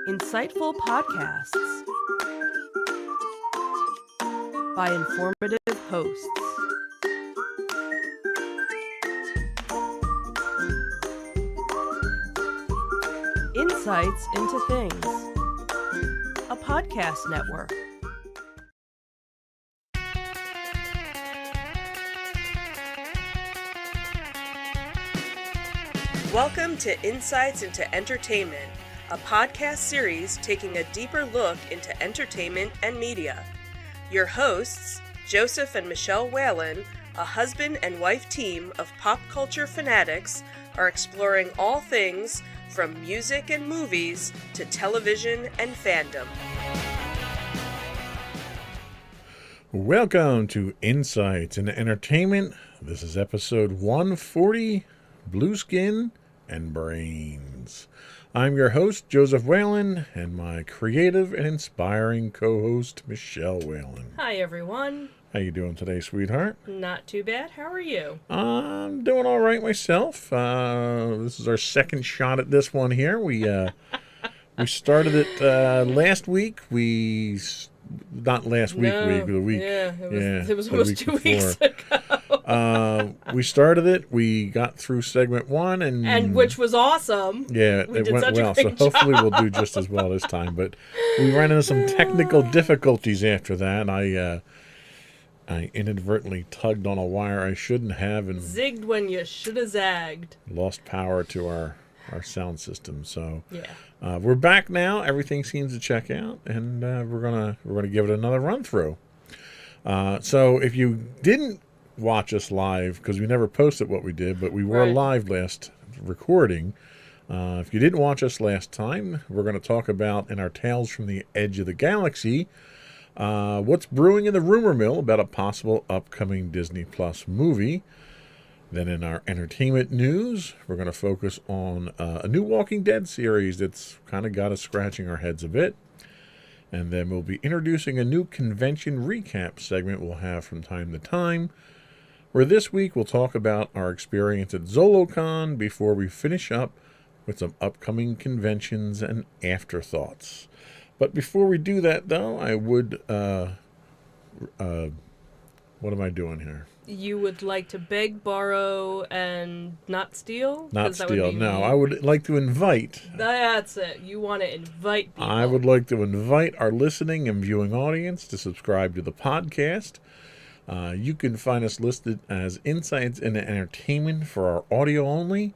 Insightful podcasts by informative hosts. Insights into Things, a podcast network. Welcome to Insights into Entertainment, a podcast series taking a deeper look into entertainment and media. Your hosts, Joseph and Michelle Whalen, a husband and wife team of pop culture fanatics, are exploring all things from music and movies to television and fandom. Welcome to Insights into Entertainment. This is episode 140, Blueskin and Brains. I'm your host, Joseph Whalen, and my creative and inspiring co-host, Michelle Whalen. Hi, everyone. How you doing today, sweetheart? Not too bad. How are you? I'm doing all right myself. This is our second shot at this one here. We started it last week. Not last week, the week. Yeah, it was almost 2 weeks ago. We started it. We got through segment one, and which was awesome. Yeah, it went well. So hopefully we'll do just as well this time. But we ran into some technical difficulties after that. I inadvertently tugged on a wire I shouldn't have and zigged when you should have zagged. Lost power to our sound system. So yeah, we're back now. Everything seems to check out, and we're gonna give it another run through. So if you didn't watch us live, because we never posted what we did, but we were live last recording. If you didn't watch us last time, we're going to talk about in our Tales from the Edge of the Galaxy, what's brewing in the rumor mill about a possible upcoming Disney Plus movie. Then in our entertainment news, we're going to focus on a new Walking Dead series that's kind of got us scratching our heads a bit. And then we'll be introducing a new convention recap segment we'll have from time to time, where this week we'll talk about our experience at ZoloCon before we finish up with some upcoming conventions and afterthoughts. But before we do that, though, I would, what am I doing here? You would like to beg, borrow, and not steal? Not steal, no. I would like to invite. That's it. You want to invite people. I would like to invite our listening and viewing audience to subscribe to the podcast. You can find us listed as Insights into Entertainment for our audio only,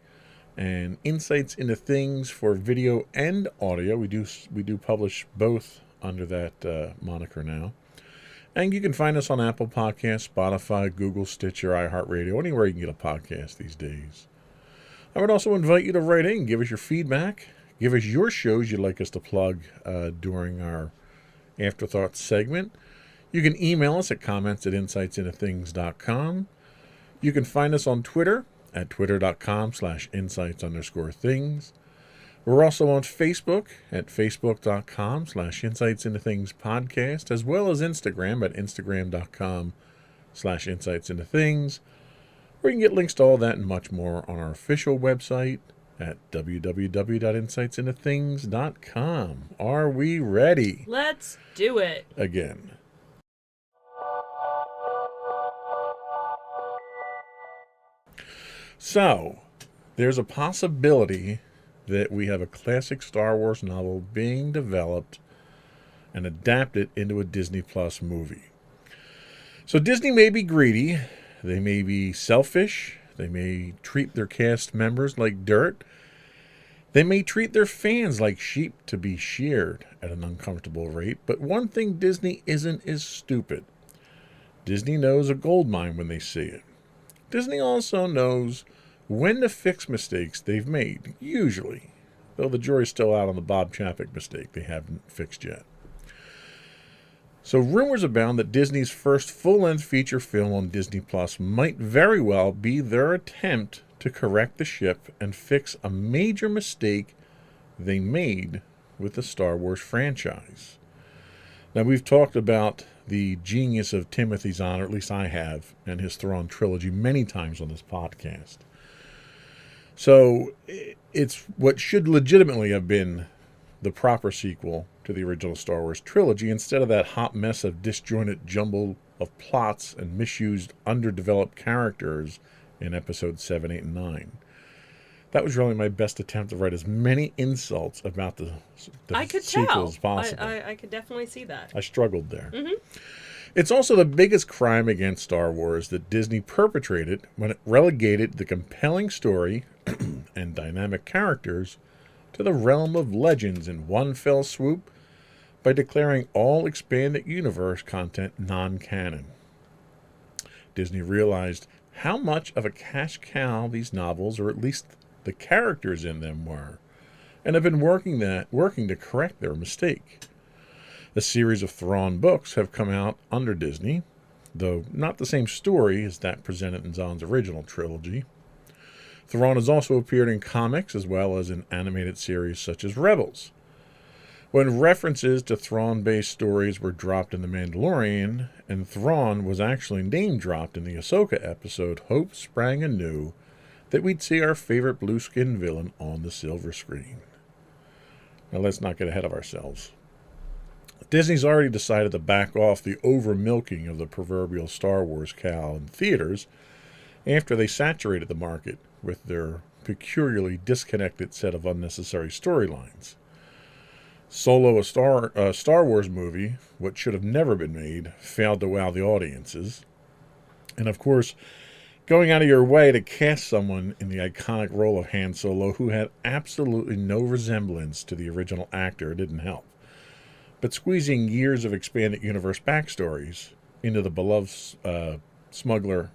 and Insights into Things for video and audio. We do publish both under that moniker now. And you can find us on Apple Podcasts, Spotify, Google, Stitcher, iHeartRadio, anywhere you can get a podcast these days. I would also invite you to write in, give us your feedback, give us your shows you'd like us to plug during our Afterthoughts segment. You can email us at comments@insightsintothings.com. You can find us on Twitter at twitter.com/insights_things. We're also on Facebook at facebook.com/insightsintothingspodcast, as well as Instagram at instagram.com/insightsintothings, where you can get links to all that and much more on our official website at www.insightsintothings.com. Are we ready? Let's do it. Again. So, there's a possibility that we have a classic Star Wars novel being developed and adapted into a Disney Plus movie. So Disney may be greedy, they may be selfish, they may treat their cast members like dirt, they may treat their fans like sheep to be sheared at an uncomfortable rate, but one thing Disney isn't is stupid. Disney knows a gold mine when they see it. Disney also knows when to fix mistakes they've made, usually, though the jury's still out on the Bob Chapek mistake they haven't fixed yet. So rumors abound that Disney's first full-length feature film on Disney Plus might very well be their attempt to correct the ship and fix a major mistake they made with the Star Wars franchise. Now, we've talked about the genius of Timothy Zahn, or at least I have, and his Thrawn trilogy many times on this podcast. So it's what should legitimately have been the proper sequel to the original Star Wars trilogy instead of that hot mess of disjointed jumble of plots and misused, underdeveloped characters in episodes 7, 8, and 9. That was really my best attempt to write as many insults about the I could sequel as tell. possible. I could definitely see that. I struggled there. Mm-hmm. It's also the biggest crime against Star Wars that Disney perpetrated when it relegated the compelling story and dynamic characters to the realm of legends in one fell swoop by declaring all expanded universe content non-canon. Disney realized how much of a cash cow these novels, or at least the characters in them, were, and have been working to correct their mistake. A series of Thrawn books have come out under Disney, though not the same story as that presented in Zahn's original trilogy. Thrawn has also appeared in comics as well as in animated series such as Rebels. When references to Thrawn-based stories were dropped in The Mandalorian, and Thrawn was actually name-dropped in the Ahsoka episode, hope sprang anew that we'd see our favorite Blueskin villain on the silver screen. Now let's not get ahead of ourselves. Disney's already decided to back off the over-milking of the proverbial Star Wars cow in theaters after they saturated the market with their peculiarly disconnected set of unnecessary storylines. Solo, a Star Wars movie, what should have never been made, failed to wow the audiences. And of course, going out of your way to cast someone in the iconic role of Han Solo who had absolutely no resemblance to the original actor didn't help. But squeezing years of expanded universe backstories into the beloved smuggler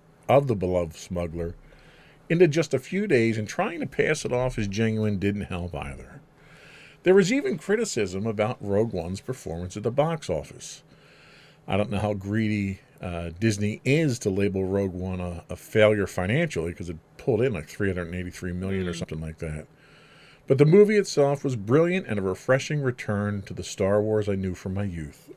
into just a few days and trying to pass it off as genuine didn't help either. There was even criticism about Rogue One's performance at the box office. I don't know how greedy Disney is to label Rogue One a failure financially, because it pulled in like $383 million or something like that. But the movie itself was brilliant and a refreshing return to the Star Wars I knew from my youth.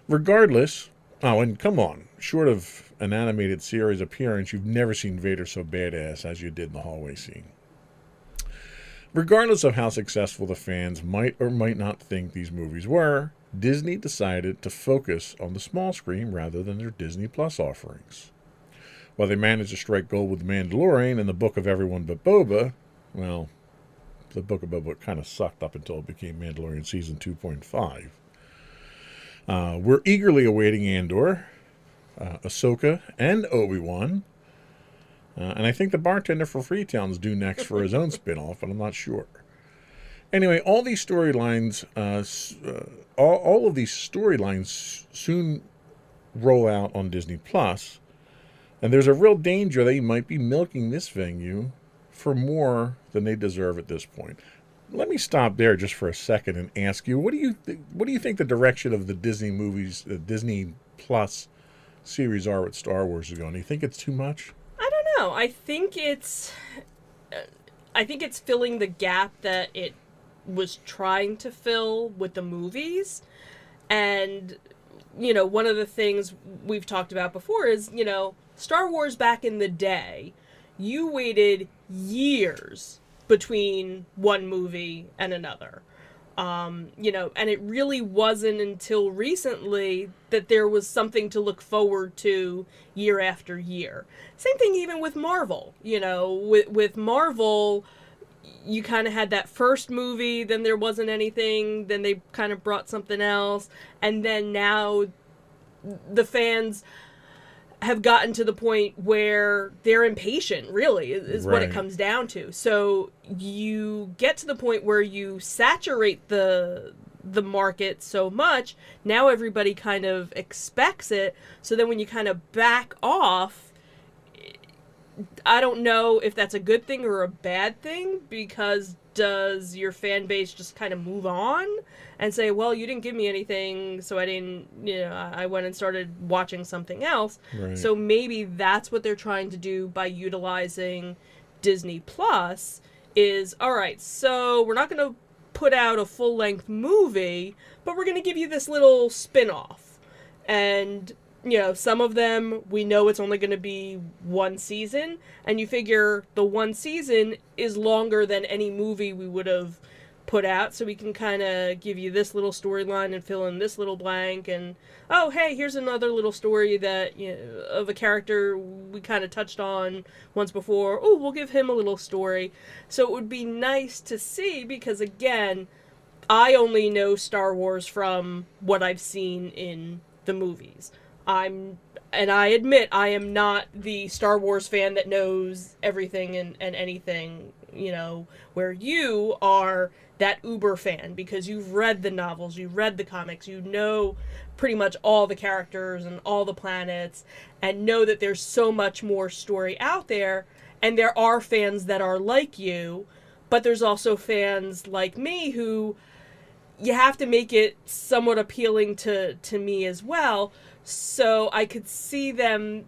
Regardless, and come on, short of an animated series appearance, you've never seen Vader so badass as you did in the hallway scene. Regardless of how successful the fans might or might not think these movies were, Disney decided to focus on the small screen rather than their Disney Plus offerings. While they managed to strike gold with The Mandalorian and the Book of Everyone But Boba, well, the Book of Boba kind of sucked up until it became Mandalorian Season 2.5. We're eagerly awaiting Andor, Ahsoka, and Obi-Wan. And I think the bartender for Freetown's due next for his own spin-off, but I'm not sure. Anyway, all these storylines, all of these storylines soon roll out on Disney Plus, and there's a real danger they might be milking this venue for more than they deserve at this point. Let me stop there just for a second and ask you, what do you think the direction of the Disney movies, the Disney Plus series are with Star Wars is going? Do you think it's too much? I don't know. I think it's filling the gap that it was trying to fill with the movies. And, one of the things we've talked about before is, Star Wars back in the day, you waited years between one movie and another. And it really wasn't until recently that there was something to look forward to year after year. Same thing even with Marvel. With Marvel, you kind of had that first movie, then there wasn't anything, then they kind of brought something else, and then now the fans have gotten to the point where they're impatient, really, is what it comes down to. So you get to the point where you saturate the market so much, now everybody kind of expects it, so then when you kind of back off, I don't know if that's a good thing or a bad thing, because does your fan base just kind of move on and say, well, you didn't give me anything, so I didn't, I went and started watching something else. Right. So maybe that's what they're trying to do by utilizing Disney Plus is, all right, so we're not going to put out a full-length movie, but we're going to give you this little spin-off. And some of them, we know it's only going to be one season, and you figure the one season is longer than any movie we would have put out, so we can kind of give you this little storyline and fill in this little blank, and oh hey, here's another little story that, you know, of a character we kind of touched on once before. Oh, we'll give him a little story. So it would be nice to see, because again, I only know Star Wars from what I've seen in the movies. And I admit I am not the Star Wars fan that knows everything and anything, you know, where you are that uber fan because you've read the novels, you've read the comics, you know pretty much all the characters and all the planets, and know that there's so much more story out there, and there are fans that are like you, but there's also fans like me who you have to make it somewhat appealing to me as well. So I could see them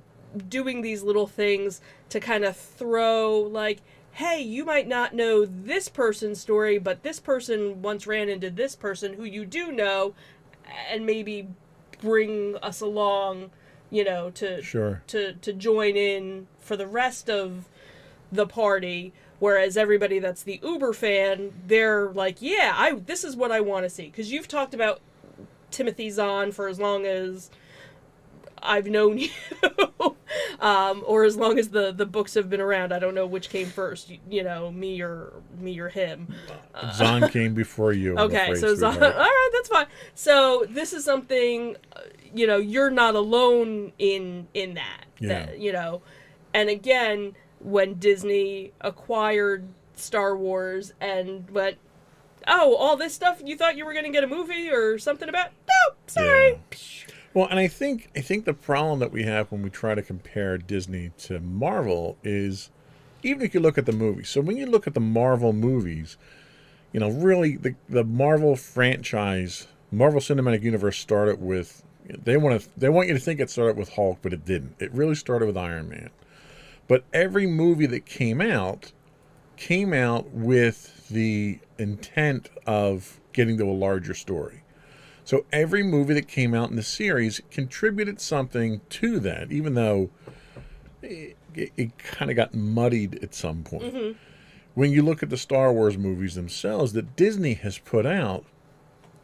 doing these little things to kind of throw, like, hey, you might not know this person's story, but this person once ran into this person who you do know, and maybe bring us along, you know, to join in for the rest of the party. Whereas everybody that's the Uber fan, they're like, yeah, this is what I want to see. Because you've talked about Timothy Zahn for as long as I've known you, or as long as the books have been around. I don't know which came first, you know, me or him. Zahn came before you. Okay, so Zahn. All right, that's fine. So this is something, you know, you're not alone in that. Yeah. That, you know, and again, when Disney acquired Star Wars and went, oh, all this stuff, you thought you were going to get a movie or something about? Nope, sorry. Yeah. Well, and I think the problem that we have when we try to compare Disney to Marvel is, even if you look at the movies. So when you look at the Marvel movies, you know, really the Marvel franchise, Marvel Cinematic Universe started with, they want you to think it started with Hulk, but it didn't. It really started with Iron Man. But every movie that came out with the intent of getting to a larger story. So every movie that came out in the series contributed something to that, even though it kind of got muddied at some point. Mm-hmm. When you look at the Star Wars movies themselves that Disney has put out,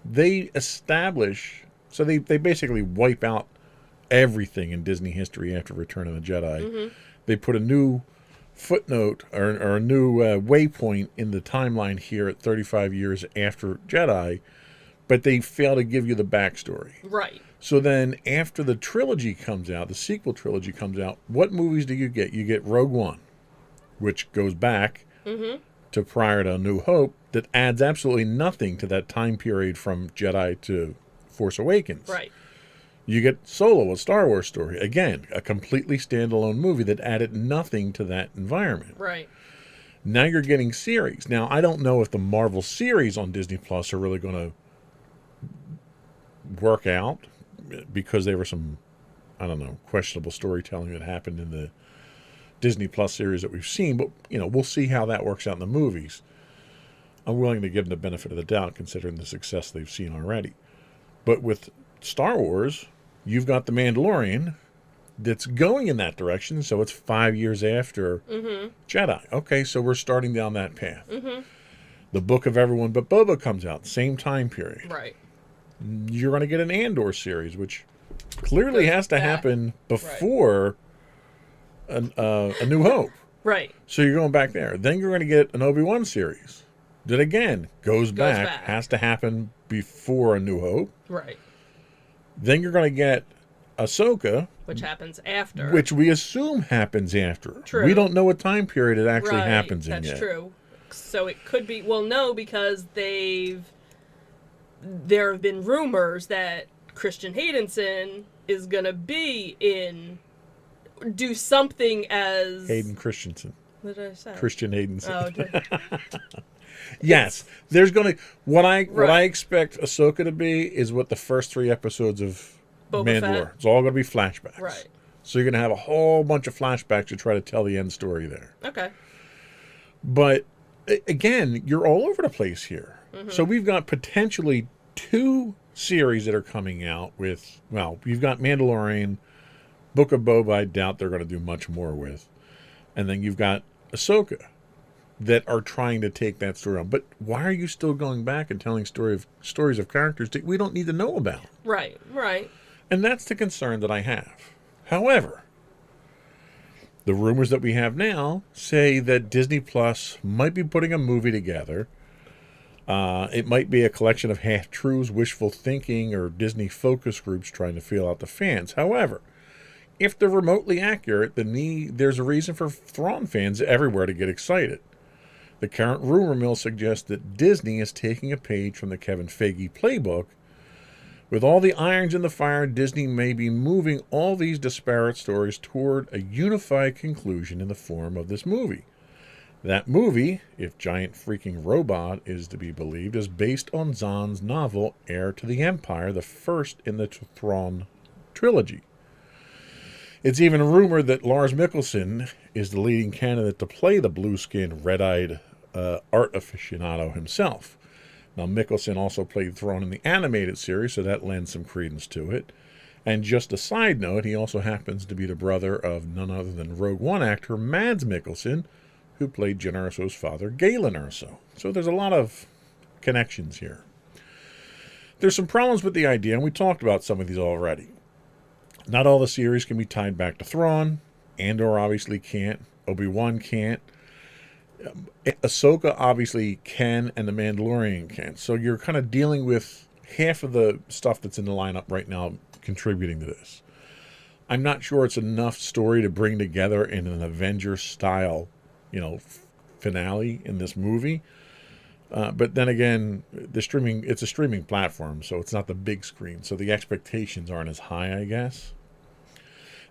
they establish, so they basically wipe out everything in Disney history after Return of the Jedi. Mm-hmm. They put a new footnote or a new waypoint in the timeline here at 35 years after Jedi, but they fail to give you the backstory. Right. So then after the trilogy comes out, the sequel trilogy comes out, what movies do you get? You get Rogue One, which goes back to prior to A New Hope, that adds absolutely nothing to that time period from Jedi to Force Awakens. Right. You get Solo, a Star Wars story. Again, a completely standalone movie that added nothing to that environment. Right. Now you're getting series. Now, I don't know if the Marvel series on Disney Plus are really going to work out, because there were some, I don't know, questionable storytelling that happened in the Disney Plus series that we've seen. But, you know, we'll see how that works out in the movies. I'm willing to give them the benefit of the doubt considering the success they've seen already. But with Star Wars, you've got The Mandalorian that's going in that direction, so it's 5 years after Jedi. Okay, so we're starting down that path. Mm-hmm. The Book of Everyone But Boba comes out, same time period. Right. You're going to get an Andor series, which clearly has to happen before A New Hope. Right. So you're going back there. Then you're going to get an Obi-Wan series that, again, goes back, has to happen before A New Hope. Right. Then you're going to get Ahsoka, which happens after. Which we assume happens after. True. We don't know what time period it actually happens in yet. That's true. So it could be, well, no, because there have been rumors that Christian Haydenson is going to do something as... Hayden Christensen. What did I say? Christian Haydenson. Oh, yes. There's going to... What I expect Ahsoka to be is what the first 3 episodes of Mandalore. It's all going to be flashbacks. Right. So you're going to have a whole bunch of flashbacks to try to tell the end story there. Okay. But, again, you're all over the place here. Mm-hmm. So we've got potentially 2 series that are coming out with... Well, you've got Mandalorian, Book of Boba, I doubt they're going to do much more with. And then you've got Ahsoka, that are trying to take that story on. But why are you still going back and telling stories of characters that we don't need to know about? Right. And that's the concern that I have. However, the rumors that we have now say that Disney Plus might be putting a movie together. It might be a collection of half-truths, wishful thinking, or Disney focus groups trying to feel out the fans. However, if they're remotely accurate, then there's a reason for Thrawn fans everywhere to get excited. The current rumor mill suggests that Disney is taking a page from the Kevin Feige playbook. With all the irons in the fire, Disney may be moving all these disparate stories toward a unified conclusion in the form of this movie. That movie, if Giant Freaking Robot is to be believed, is based on Zahn's novel Heir to the Empire, the first in the Thrawn trilogy. It's even rumored that Lars Mikkelsen is the leading candidate to play the Blueskin, red-eyed art aficionado himself. Now, Mikkelsen also played Thrawn in the animated series, so that lends some credence to it. And just a side note, he also happens to be the brother of none other than Rogue One actor Mads Mikkelsen, who played Jyn Erso's father, Galen Erso. So there's a lot of connections here. There's some problems with the idea, and we talked about some of these already. Not all the series can be tied back to Thrawn. Andor obviously can't. Obi-Wan can't. Ahsoka obviously can, and The Mandalorian can. So you're kind of dealing with half of the stuff that's in the lineup right now contributing to this. I'm not sure it's enough story to bring together in an Avengers-style, finale in this movie. But then again, it's a streaming platform, so it's not the big screen. So the expectations aren't as high, I guess.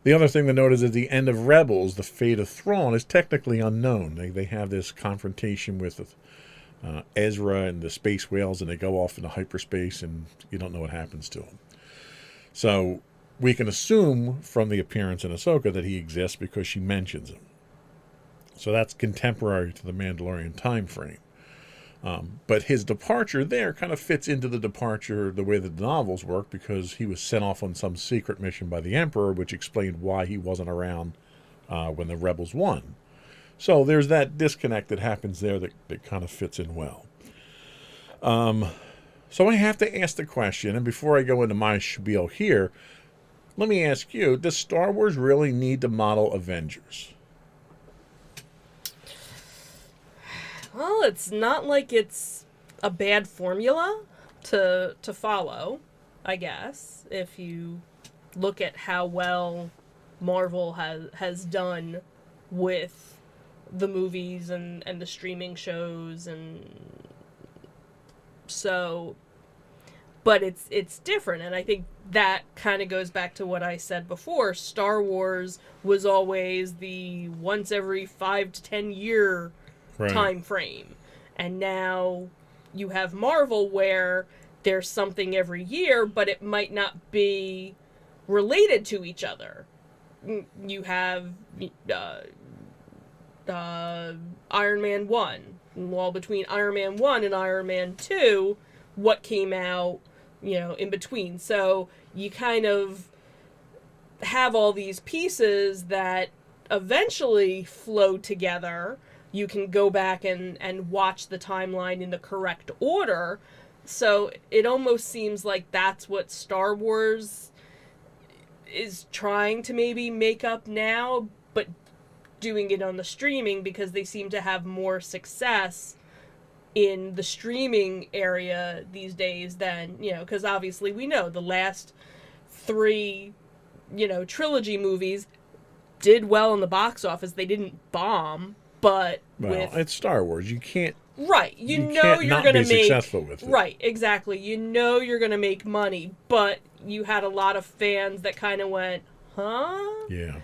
The other thing to note is at the end of Rebels, the fate of Thrawn is technically unknown. They have this confrontation with Ezra and the space whales, and they go off into hyperspace, and you don't know what happens to him. So we can assume from the appearance in Ahsoka that he exists because she mentions him. So that's contemporary to the Mandalorian time frame. But his departure there kind of fits into the way that the novels work, because he was sent off on some secret mission by the Emperor, which explained why he wasn't around when the rebels won. So there's that disconnect that happens there that kind of fits in well. So I have to ask the question, and before I go into my spiel here, let me ask you, does Star Wars really need to model Avengers? Well, it's not like it's a bad formula to follow, I guess, if you look at how well Marvel has done with the movies and the streaming shows, and so, but it's different, and I think that kind of goes back to what I said before. Star Wars was always the once every 5 to 10 year time frame, and now you have Marvel where there's something every year, but it might not be related to each other. You have Iron Man 1. Well, between Iron Man 1 and Iron Man 2, what came out, in between. So you kind of have all these pieces that eventually flow together. You can go back and watch the timeline in the correct order. So it almost seems like that's what Star Wars is trying to maybe make up now, but doing it on the streaming because they seem to have more success in the streaming area these days than, because obviously we know the last 3, trilogy movies did well in the box office. They didn't bomb. But it's Star Wars. You can't. Right. You know can't you're not going to be make successful with it. Right. Exactly. You know you're going to make money, but you had a lot of fans that kind of went, "Huh?" Yeah.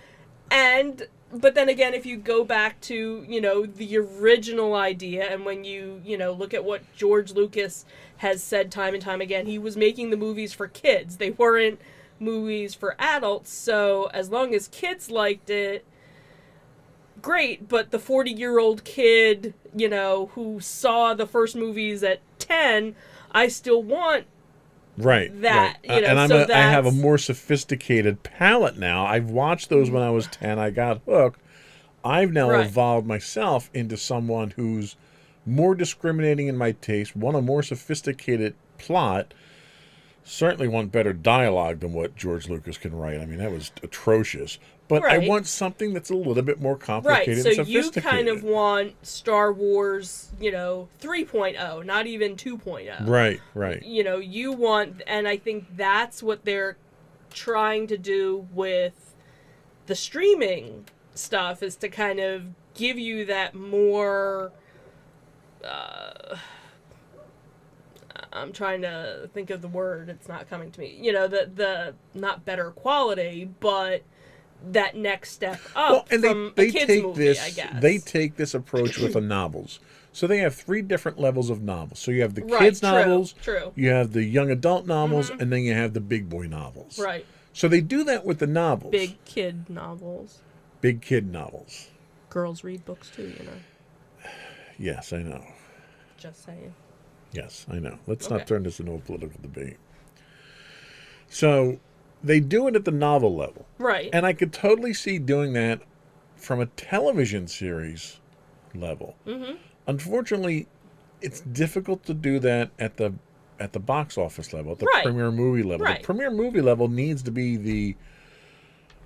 But then again, if you go back to the original idea, and when you look at what George Lucas has said time and time again, he was making the movies for kids. They weren't movies for adults. So as long as kids liked it, great, but the 40-year-old kid, who saw the first movies at 10, I still want that. Right. And I have a more sophisticated palate now. I've watched those when I was 10. I got hooked. I've now Right. evolved myself into someone who's more discriminating in my taste, want a more sophisticated plot, certainly want better dialogue than what George Lucas can write. I mean, that was atrocious. But I Right. want something that's a little bit more Right, complicated so and you sophisticated. kind of want Star Wars, 3.0, not even 2.0. Right, right. You want, and I think that's what they're trying to do with the streaming stuff, is to kind of give you that more, I'm trying to think of the word, it's not coming to me, the not better quality, but that next step up Well, and from they a kid's take movie, this. I guess. They take this approach with the novels. So they have 3 different levels of novels. So you have the Right, kids true, novels, true. you have the young adult novels, and then you have the big boy novels. Right. So they do that with the novels. Big kid novels. Big kid novels. Girls read books too, Yes, I know. Just saying. Yes, I know. Let's Okay. not turn this into a political debate. So they do it at the novel level. Right. And I could totally see doing that from a television series level. Mm-hmm. Unfortunately, it's difficult to do that at the box office level, at the Right. premiere movie level. Right. The premiere movie level needs to be the...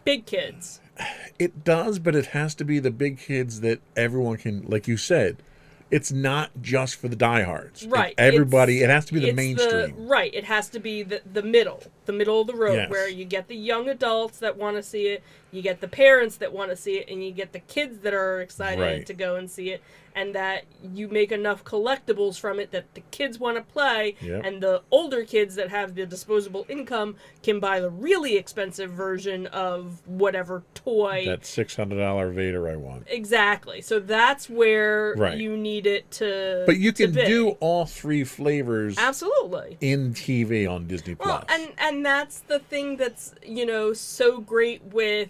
Big kids. It does, but it has to be the big kids that everyone can, like you said, it's not just for the diehards. Right. Everybody, it has to be the It's mainstream. Right. It has to be the middle of the road, Yes. where you get the young adults that want to see it, you get the parents that want to see it, and you get the kids that are excited Right. to go and see it, and that you make enough collectibles from it that the kids want to play, Yep. and the older kids that have the disposable income can buy the really expensive version of whatever toy. That $600 Vader I want. Exactly. So that's where Right. you need it to. But you to can be. do all 3 flavors Absolutely. in TV on Disney Well, Plus. and that's the thing that's, so great with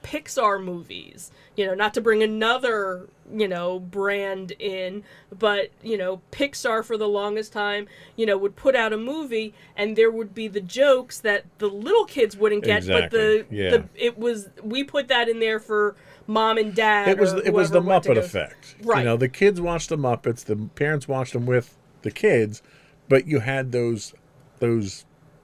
Pixar movies. Not to bring another, brand in, but, Pixar for the longest time, would put out a movie and there would be the jokes that the little kids wouldn't get, Exactly. but we put that in there for mom and dad. It was or the went to Muppet go- effect. Right. The kids watched the Muppets, the parents watched them with the kids, but you had those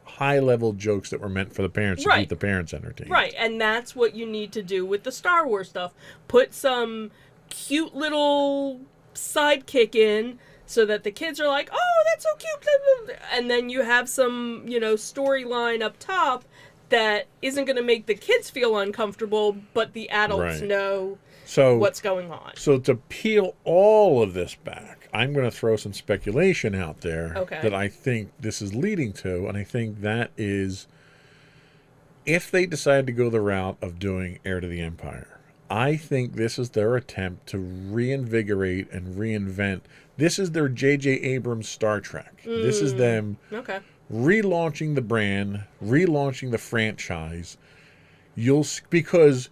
high level jokes that were meant for the parents to Right. keep the parents entertained. Right, and that's what you need to do with the Star Wars stuff. Put some cute little sidekick in so that the kids are like, oh, that's so cute. And then you have some, storyline up top that isn't going to make the kids feel uncomfortable, but the adults Right. know So what's going on. So to peel all of this back, I'm going to throw some speculation out there Okay. that I think this is leading to, and I think that is, if they decide to go the route of doing Heir to the Empire, I think this is their attempt to reinvigorate and reinvent. This is their J.J. Abrams Star Trek. This is them Okay. relaunching the brand, relaunching the franchise. Because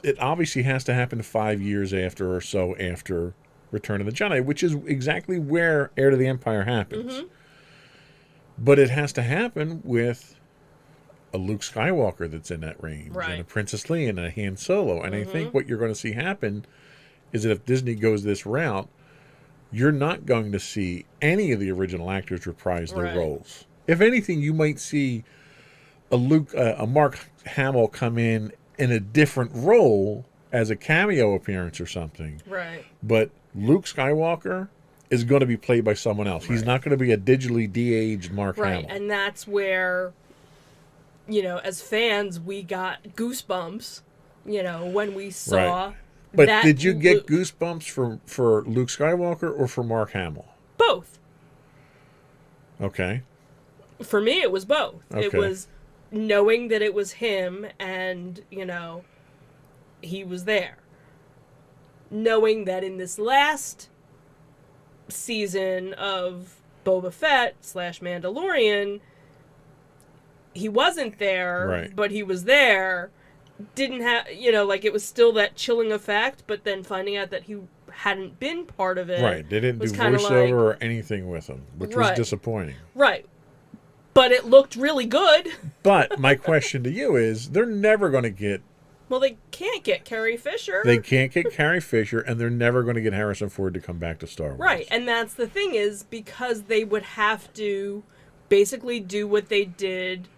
it obviously has to happen 5 years after or so after Return of the Jedi, which is exactly where Heir to the Empire happens. Mm-hmm. But it has to happen with a Luke Skywalker that's in that range, and a Right. Princess Leia and a Han Solo. And I think what you're going to see happen is that if Disney goes this route, you're not going to see any of the original actors reprise their Right. roles. If anything, you might see a Mark Hamill come in a different role as a cameo appearance or something. Right. But Luke Skywalker is going to be played by someone else. He's not going to be a digitally de-aged Mark Right, Hamill. and that's where, as fans, we got goosebumps, when we saw. Right. But that did you get Luke- goosebumps for Luke Skywalker or for Mark Hamill? Both. Okay. For me, it was both. It Okay. was knowing that it was him and, he was there. Knowing that in this last season of Boba Fett / Mandalorian, he wasn't there, Right. but he was there. Didn't have, it was still that chilling effect, but then finding out that he hadn't been part of it. Right. They didn't do was kinda voiceover or anything with him, which was Right. disappointing. Right. But it looked really good. But my question to you is, they're never going to get Well, they can't get Carrie Fisher. They can't get Carrie Fisher, and they're never going to get Harrison Ford to come back to Star Wars. Right, and that's the thing is because they would have to basically do what they did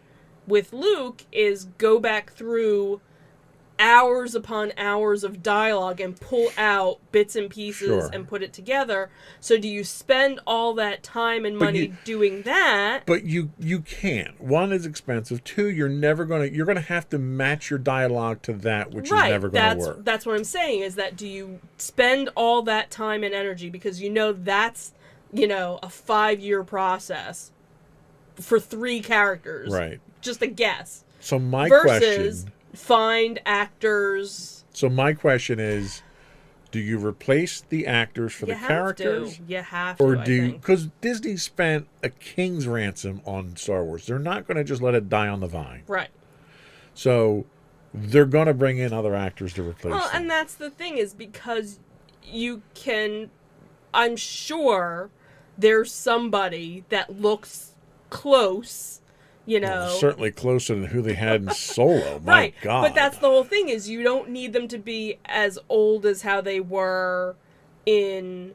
with Luke is go back through hours upon hours of dialogue and pull out bits and pieces and put it together. So do you spend all that time and money doing that? But you can't. One is expensive. Two, you're going to have to match your dialogue to that, which is never going to work. That's what I'm saying is that do you spend all that time and energy because that's, a 5-year process for 3 characters. Right. Just a guess. So my versus question... find actors. So my question is, do you replace the actors for the characters? You have to. Or because Disney spent a king's ransom on Star Wars. They're not going to just let it die on the vine. Right. So they're going to bring in other actors to replace them. And that's the thing is because you can, I'm sure there's somebody that looks close, certainly closer than who they had in Solo. My right. God. But that's the whole thing is you don't need them to be as old as how they were in...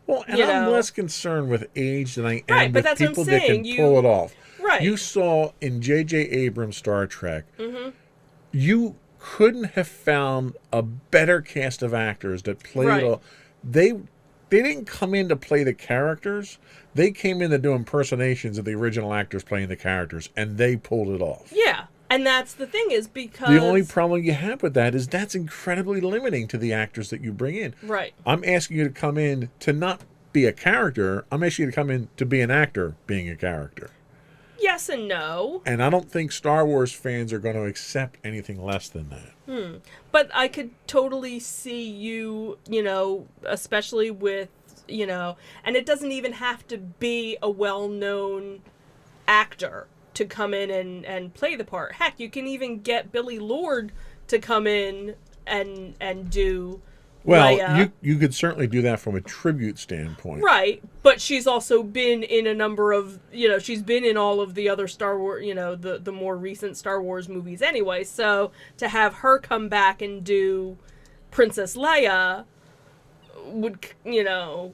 Well, and I'm less concerned with age than I am with that's people what I'm that can saying. pull it off. Right. You saw in J.J. Abrams' Star Trek, you couldn't have found a better cast of actors that played all... They didn't come in to play the characters. They came in to do impersonations of the original actors playing the characters, and they pulled it off. Yeah, and that's the thing is because... The only problem you have with that is that's incredibly limiting to the actors that you bring in. Right. I'm asking you to come in to not be a character. I'm asking you to come in to be an actor being a character. Yes and no. And I don't think Star Wars fans are going to accept anything less than that. But I could totally see you, especially with, and it doesn't even have to be a well-known actor to come in and play the part. Heck, you can even get Billy Lord to come in and do... Well, you could certainly do that from a tribute standpoint. Right, but she's also been in a number of, she's been in all of the other Star Wars, the more recent Star Wars movies anyway. So to have her come back and do Princess Leia would, I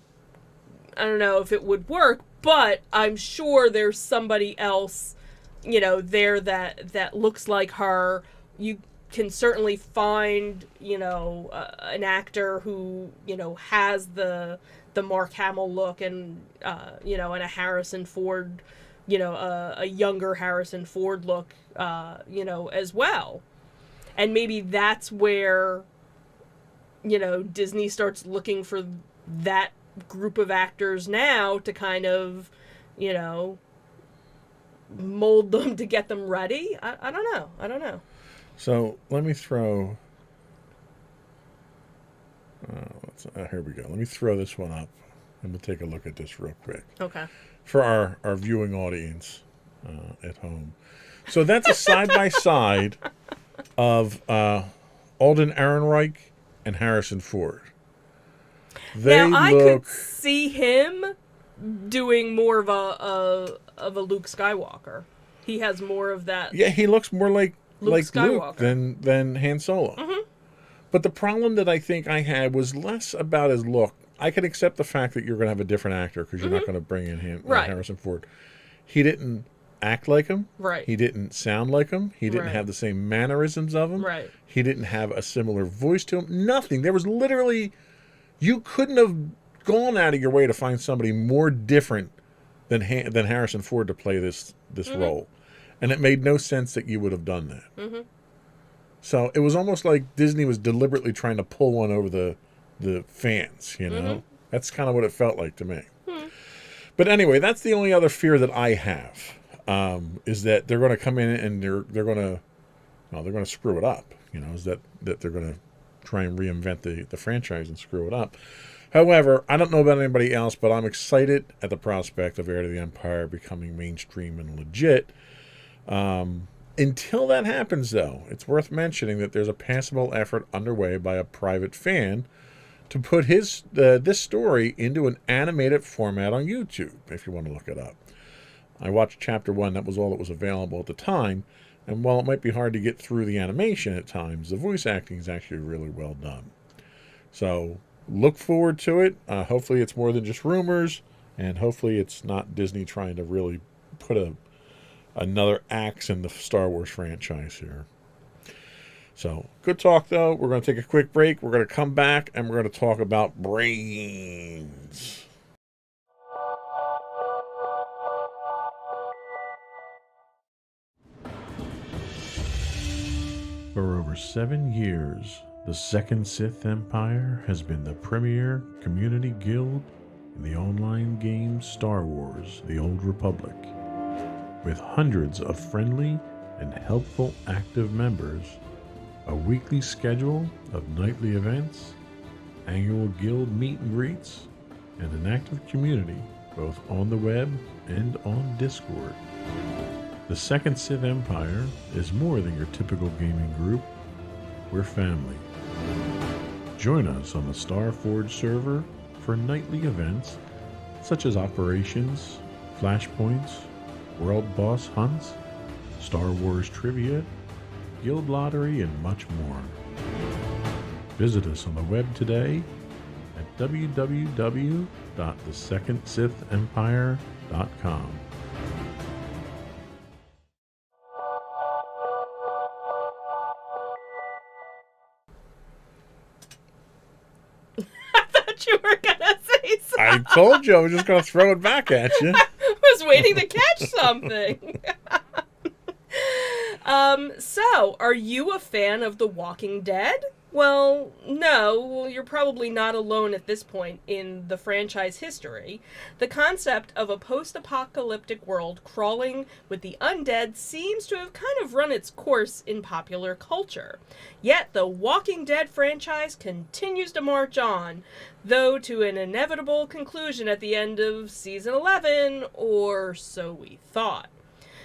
don't know if it would work, but I'm sure there's somebody else, there that looks like her. You can certainly find, an actor who, has the Mark Hamill look and, and a Harrison Ford, a younger Harrison Ford look, as well. And maybe that's where, Disney starts looking for that group of actors now to kind of, mold them to get them ready. I don't know. So let me throw... here we go. Let me throw this one up, and we'll take a look at this real quick. Okay. For our viewing audience at home. So that's a side-by-side of Alden Ehrenreich and Harrison Ford. I could see him doing more of a Luke Skywalker. He has more of that. Yeah, he looks more like Luke Skywalker than Han Solo. Mm-hmm. But the problem that I think I had was less about his look. I could accept the fact that you're going to have a different actor because you're not going to bring in Harrison Ford. He didn't act like him. Right. He didn't sound like him. He didn't have the same mannerisms of him. Right. He didn't have a similar voice to him. Nothing. There was literally... You couldn't have gone out of your way to find somebody more different than Harrison Ford to play this role. And it made no sense that you would have done that. Mm-hmm. So it was almost like Disney was deliberately trying to pull one over the fans, Mm-hmm. That's kind of what it felt like to me. Mm-hmm. But anyway, that's the only other fear that I have, is that they're going to come in and they're going to screw it up. Is that they're going to try and reinvent the franchise and screw it up. However, I don't know about anybody else, but I'm excited at the prospect of Heir to the Empire becoming mainstream and legit. Until that happens, though, it's worth mentioning that there's a passable effort underway by a private fan to put this story into an animated format on YouTube, if you want to look it up. I watched Chapter 1. That was all that was available at the time. And while it might be hard to get through the animation at times, the voice acting is actually really well done. So look forward to it. Hopefully it's more than just rumors, and hopefully it's not Disney trying to really put another axe in the Star Wars franchise here. So good talk, though. We're going to take a quick break. We're going to come back, and we're going to talk about brains. For over 7 years, the Second Sith Empire has been the premier community guild in the online game Star Wars: The Old Republic. With hundreds of friendly and helpful active members, a weekly schedule of nightly events, annual guild meet and greets, and an active community both on the web and on Discord. The Second Sith Empire is more than your typical gaming group. We're family. Join us on the Starforge server for nightly events such as operations, flashpoints, world boss hunts, Star Wars trivia, guild lottery, and much more. Visit us on the web today at www.thesecondsithempire.com. You were gonna say something. I told you I was just going to throw it back at you. I was waiting to catch something. So, are you a fan of The Walking Dead? Well, no, you're probably not alone at this point in the franchise history. The concept of a post-apocalyptic world crawling with the undead seems to have kind of run its course in popular culture. Yet the Walking Dead franchise continues to march on, though to an inevitable conclusion at the end of season 11, or so we thought.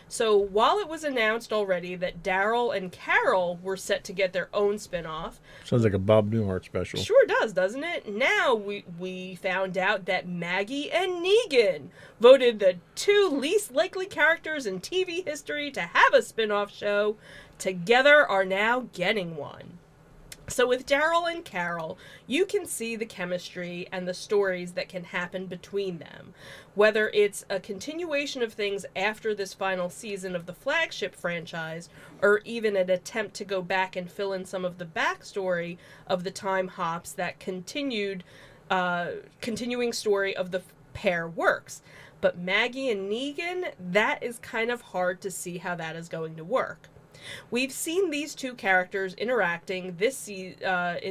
So while it was announced already that Daryl and Carol were set to get their own spin-off... Sounds like a Bob Newhart special. Sure does, doesn't it? Now we found out that Maggie and Negan, voted the 2 least likely characters in TV history to have a spin-off show, together are now getting one. So with Daryl and Carol, you can see the chemistry and the stories that can happen between them. Whether it's a continuation of things after this final season of the flagship franchise, or even an attempt to go back and fill in some of the backstory of the time hops that continuing story of the pair works. But Maggie and Negan, that is kind of hard to see how that is going to work. We've seen these 2 characters interacting in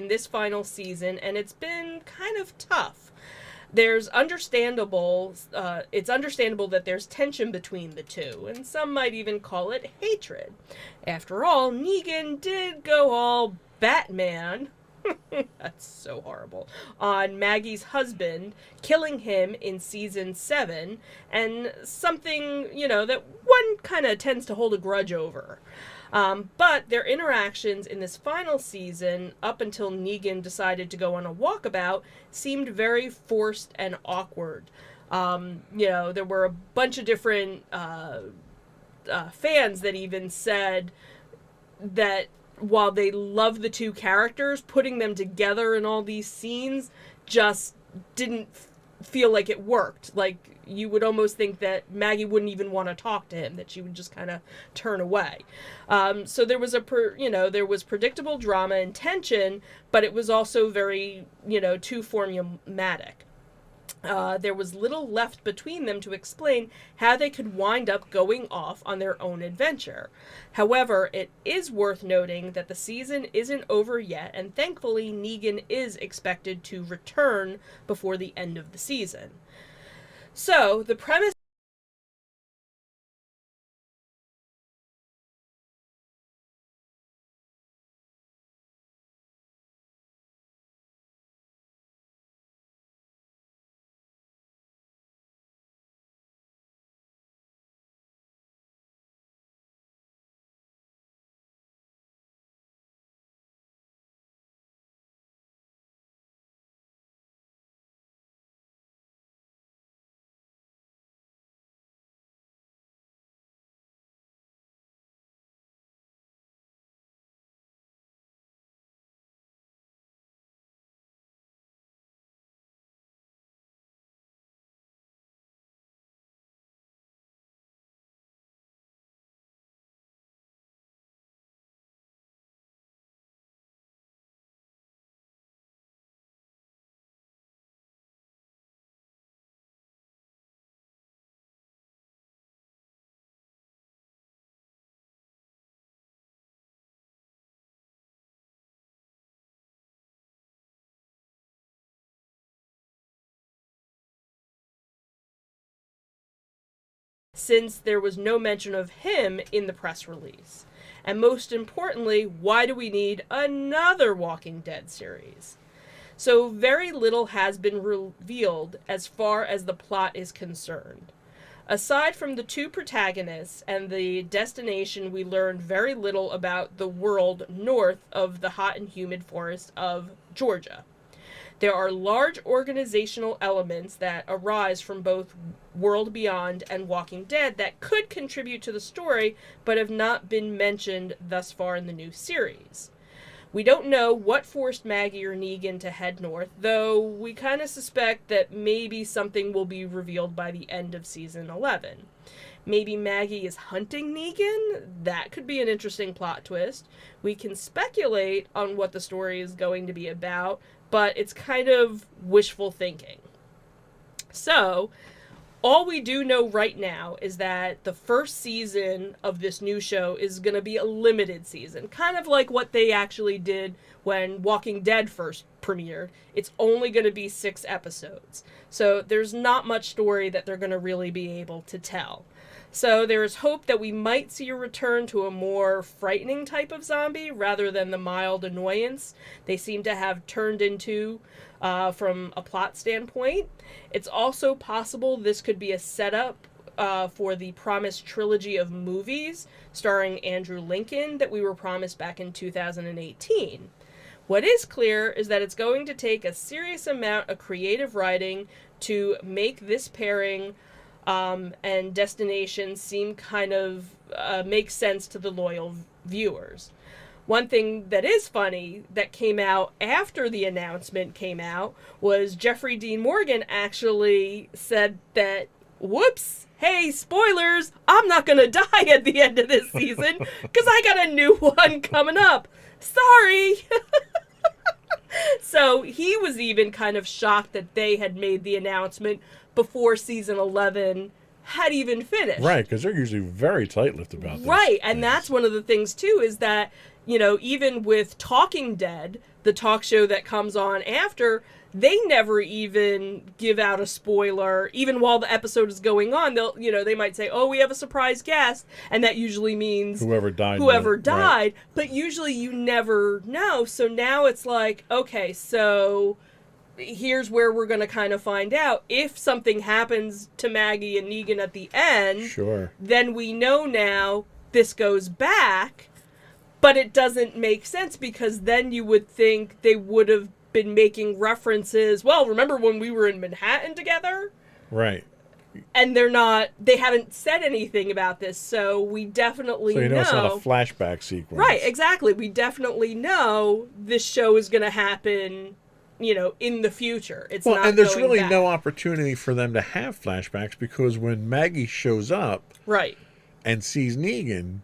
this final season, and it's been kind of tough. It's understandable that there's tension between the 2, and some might even call it hatred. After all, Negan did go all Batman, that's so horrible, on Maggie's husband, killing him in season 7, and something, that one kind of tends to hold a grudge over. But their interactions in this final season, up until Negan decided to go on a walkabout, seemed very forced and awkward. There were a bunch of different fans that even said that while they love the 2 characters, putting them together in all these scenes just didn't feel like it worked. Like, you would almost think that Maggie wouldn't even want to talk to him, that she would just kind of turn away. So there was there was predictable drama and tension, but it was also very, too formulaic. There was little left between them to explain how they could wind up going off on their own adventure. However, it is worth noting that the season isn't over yet, and thankfully Negan is expected to return before the end of the season. So, the premise since there was no mention of him in the press release? And most importantly, why do we need another Walking Dead series? So very little has been revealed as far as the plot is concerned. Aside from the two protagonists and the destination, we learned very little about the world north of the hot and humid forest of Georgia. There are large organizational elements that arise from both World Beyond and Walking Dead that could contribute to the story, but have not been mentioned thus far in the new series. We don't know what forced Maggie or Negan to head north, though we kind of suspect that maybe something will be revealed by the end of season 11. Maybe Maggie is hunting Negan? That could be an interesting plot twist. We can speculate on what the story is going to be about, but it's kind of wishful thinking. So, all we do know right now is that the first season of this new show is going to be a limited season. Kind of like what they actually did when Walking Dead first premiered. It's only going to be 6 episodes. So there's not much story that they're going to really be able to tell. So there is hope that we might see a return to a more frightening type of zombie rather than the mild annoyance they seem to have turned into from a plot standpoint. It's also possible this could be a setup for the promised trilogy of movies starring Andrew Lincoln that we were promised back in 2018. What is clear is that it's going to take a serious amount of creative writing to make this pairing and destination seem kind of make sense to the loyal viewers. One thing that is funny that came out after the announcement came out was Jeffrey Dean Morgan actually said that, whoops, hey, spoilers, I'm not going to die at the end of this season because I got a new one coming up. Sorry. So he was even kind of shocked that they had made the announcement before season 11 had even finished. Right, because they're usually very tight-lipped about this. Right, and that's one of the things, too, is that, you know, even with Talking Dead, the talk show that comes on after, they never even give out a spoiler. Even while the episode is going on, they'll, you know, they might say, oh, we have a surprise guest, and that usually means whoever died. Right. But usually you never know. So now it's like, okay, so here's where we're going to kind of find out. If something happens to Maggie and Negan at the end, sure, then we know now this goes back, but it doesn't make sense because then you would think they would have been making references. Well, remember when we were in Manhattan together? Right. And they haven't said anything about this, so we definitely know. So you know it's not a flashback sequence. Right, exactly. We definitely know this show is going to happen, you know, in the future. It's not and there's going really back. no opportunity for them to have flashbacks because when Maggie shows up right, and sees Negan,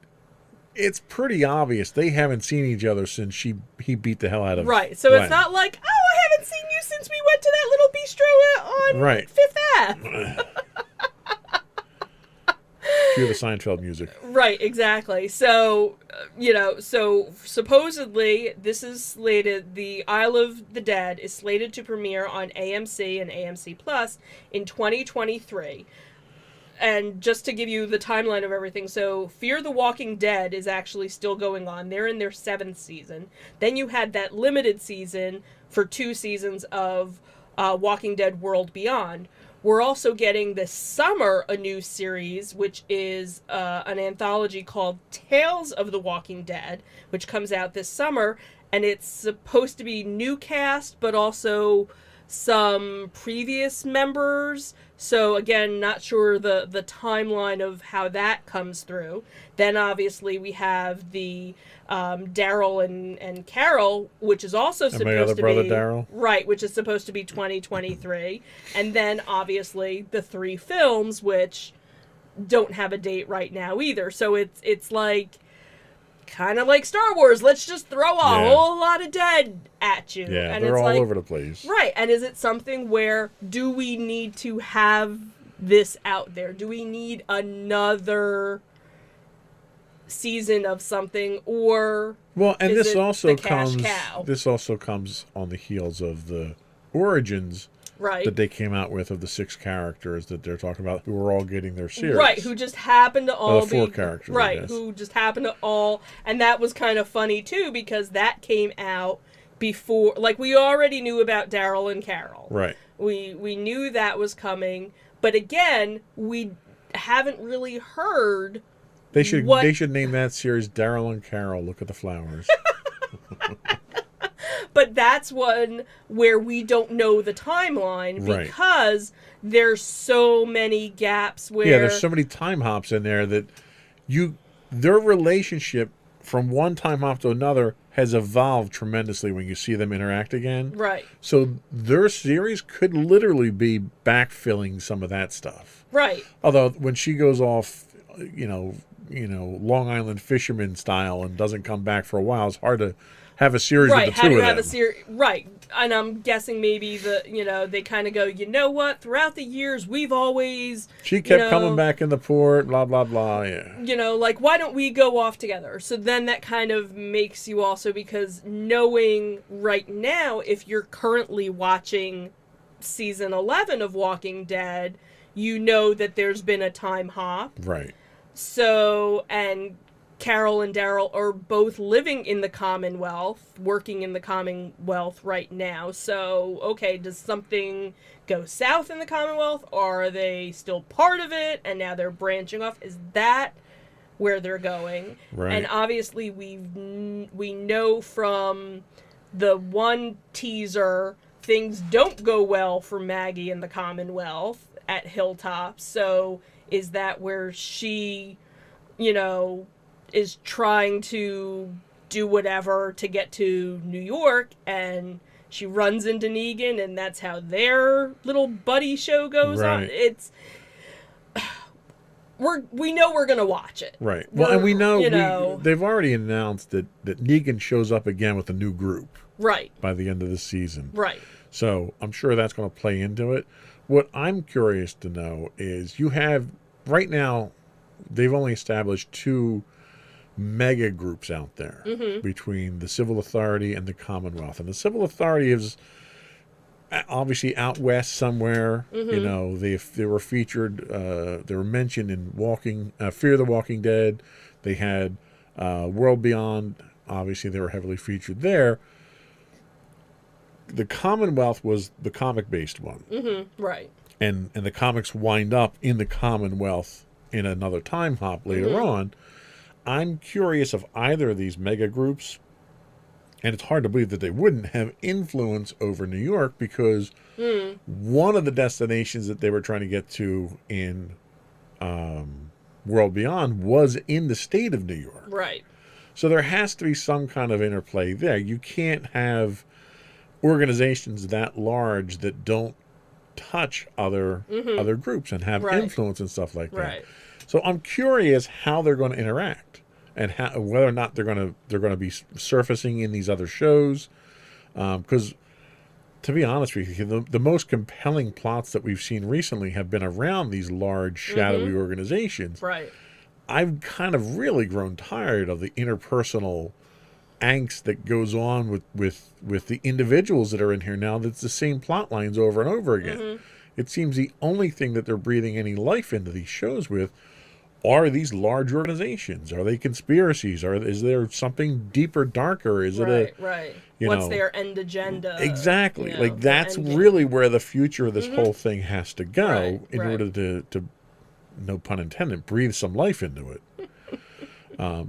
it's pretty obvious they haven't seen each other since he beat the hell out of right. So Glenn. It's not like, oh, I haven't seen you since we went to that little bistro on Fifth Ave. Cue the Seinfeld music. Right, exactly. So, you know, so supposedly this is slated, the Isle of the Dead is slated to premiere on AMC and AMC Plus in 2023. And just to give you the timeline of everything, so Fear the Walking Dead is actually still going on. They're in their 7th season. Then you had that limited season for 2 seasons of Walking Dead World Beyond. We're also getting this summer a new series, which is an anthology called Tales of the Walking Dead, which comes out this summer. And it's supposed to be new cast, but also some previous members. So again, not sure the timeline of how that comes through. Then obviously we have the Daryl and Carol, which is also supposed to brother be Daryl. Right, which is supposed to be 2023. And then obviously the 3 films, which don't have a date right now either. So it's like kind of like Star Wars. Let's just throw a whole lot of dead at you. Yeah, and they're it's all like, over the place. Right, and is it something where do we need to have this out there? Do we need another season of something, or and is this it also the cash cow? This also comes on the heels of the Origins Right. that they came out with of the 6 characters that they're talking about who are all getting their series. Right, who just happened to all be 4 characters. I right, guess. who just happened to all, and that was kind of funny too because that came out before, like we already knew about Daryl and Carol. Right. We knew that was coming, but again, we haven't really heard. They should name that series Daryl and Carol Look at the Flowers. But that's one where we don't know the timeline because there's so many gaps where... Yeah, there's so many time hops in there that their relationship from one time hop to another has evolved tremendously when you see them interact again. Right. So their series could literally be backfilling some of that stuff. Right. Although when she goes off, Long Island fisherman style and doesn't come back for a while, it's hard to have a series with the two of them. Right. And I'm guessing maybe they kind of go, you know what? Throughout the years, we've always... She kept coming back in the port, blah, blah, blah, yeah. Why don't we go off together? So then that kind of makes you also, because knowing right now, if you're currently watching season 11 of Walking Dead, you know that there's been a time hop. Right. So, and Carol and Daryl are both living in the Commonwealth, working in the Commonwealth right now. So, okay, does something go south in the Commonwealth, or are they still part of it and now they're branching off? Is that where they're going? Right. And obviously we know from the one teaser things don't go well for Maggie in the Commonwealth at Hilltop. So is that where she, is trying to do whatever to get to New York, and she runs into Negan, and that's how their little buddy show goes on? It's... We know we're going to watch it. Right. Well, and we know, they've already announced that Negan shows up again with a new group. Right. By the end of the season. Right. So I'm sure that's going to play into it. What I'm curious to know is you have, right now, they've only established 2 mega groups out there between the Civil Authority and the Commonwealth. And the Civil Authority is obviously out west somewhere. They were featured, they were mentioned in Fear the Walking Dead. They had World Beyond. Obviously, they were heavily featured there. The Commonwealth was the comic-based one. Right. And the comics wind up in the Commonwealth in another time hop later on. I'm curious if either of these mega groups, and it's hard to believe that they wouldn't have influence over New York, because one of the destinations that they were trying to get to in World Beyond was in the state of New York. Right. So there has to be some kind of interplay there. You can't have organizations that large that don't touch other groups and have influence and stuff like that. Right. So I'm curious how they're going to interact, and whether or not they're going to be surfacing in these other shows. Because to be honest with you, the most compelling plots that we've seen recently have been around these large shadowy organizations. Right. I've kind of really grown tired of the interpersonal angst that goes on with the individuals that are in here now. That's the same plot lines over and over again. It seems the only thing that they're breathing any life into these shows with are these large organizations. Are they conspiracies? Is there something deeper, darker? Is it what's their end agenda? Exactly. That's really where the future of this whole thing has to go in order to, no pun intended, breathe some life into it.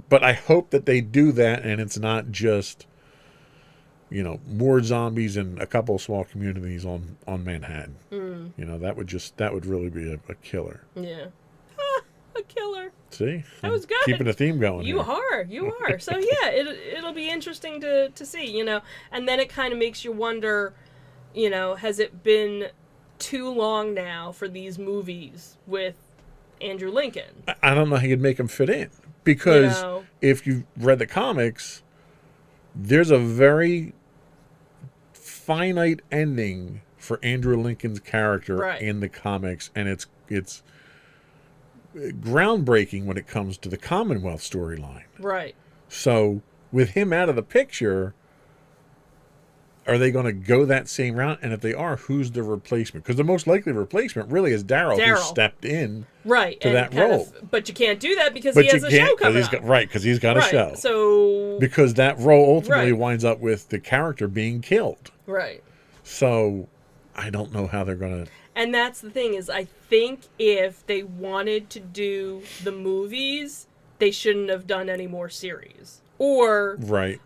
But I hope that they do that, and it's not just, more zombies in a couple of small communities on Manhattan. That would really be a killer. Yeah. A killer. See? That was good. Keeping the theme going. You are. So yeah, it'll be interesting to see, and then it kind of makes you wonder, has it been too long now for these movies with Andrew Lincoln? I don't know how you'd make him fit in, because if you've read the comics, there's a very finite ending for Andrew Lincoln's character in the comics, and it's groundbreaking when it comes to the Commonwealth storyline. Right. So with him out of the picture, are they going to go that same route? And if they are, who's the replacement? Because the most likely replacement really is Daryl, who stepped in to that role. But you can't do that because he has a show coming up. Because he's got a show. So because that role ultimately winds up with the character being killed. Right. So I don't know how they're going to... And that's the thing is, I think if they wanted to do the movies, they shouldn't have done any more series. Or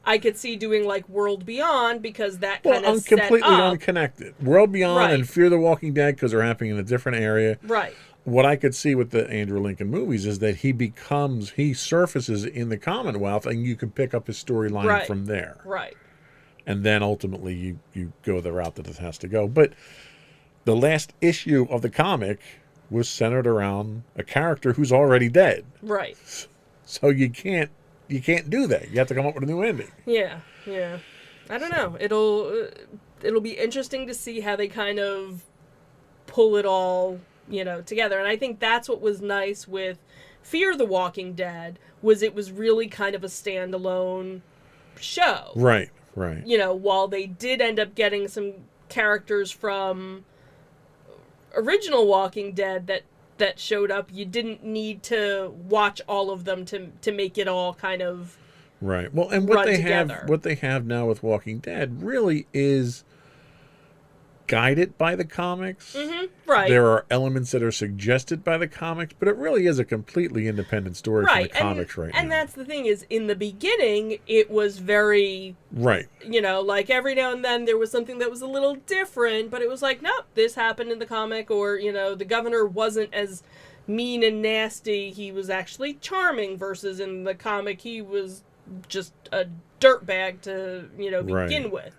I could see doing like World Beyond because that kind of set up. Completely unconnected. World Beyond and Fear the Walking Dead because they're happening in a different area. Right. What I could see with the Andrew Lincoln movies is that he surfaces in the Commonwealth and you can pick up his storyline from there. Right. And then ultimately you go the route that it has to go. But the last issue of the comic was centered around a character who's already dead. Right. So you can't do that. You have to come up with a new ending. Yeah. I don't know. It'll be interesting to see how they kind of pull it all, together. And I think that's what was nice with Fear the Walking Dead was it was really kind of a standalone show. Right. While they did end up getting some characters from original Walking Dead that showed up, you didn't need to watch all of them to make it all kind of well, and what they have now with Walking Dead really is guided by the comics. Mm-hmm, right. There are elements that are suggested by the comics, but it really is a completely independent story from the comics now. And that's the thing is, in the beginning, it was very... Right. Like every now and then there was something that was a little different, but it was like, nope, this happened in the comic, or, the governor wasn't as mean and nasty. He was actually charming, versus in the comic he was just a dirtbag to, begin with.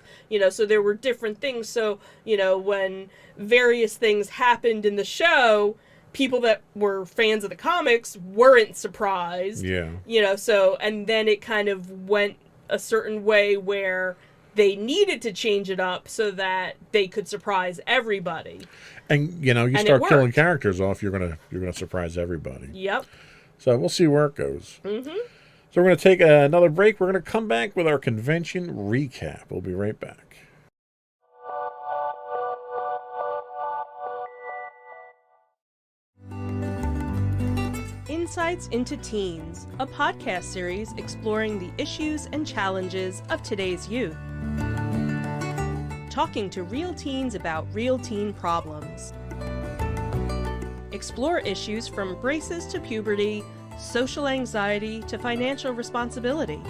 So there were different things. So, when various things happened in the show, people that were fans of the comics weren't surprised. Yeah. So, and then it kind of went a certain way where they needed to change it up so that they could surprise everybody. And, you start killing characters off, you're gonna surprise everybody. Yep. So we'll see where it goes. Mm-hmm. So we're going to take another break. We're going to come back with our convention recap. We'll be right back. Insights into Teens, a podcast series exploring the issues and challenges of today's youth. Talking to real teens about real teen problems. Explore issues from braces to puberty, social anxiety to financial responsibility.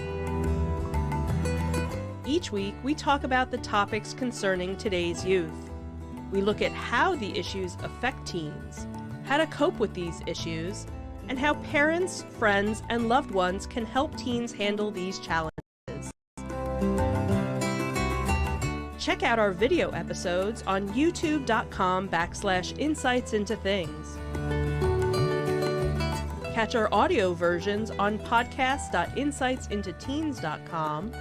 Each week, we talk about the topics concerning today's youth. We look at how the issues affect teens, how to cope with these issues, and how parents, friends, and loved ones can help teens handle these challenges. Check out our video episodes on youtube.com/insightsintothings. Catch our audio versions on podcast.insightsintoteens.com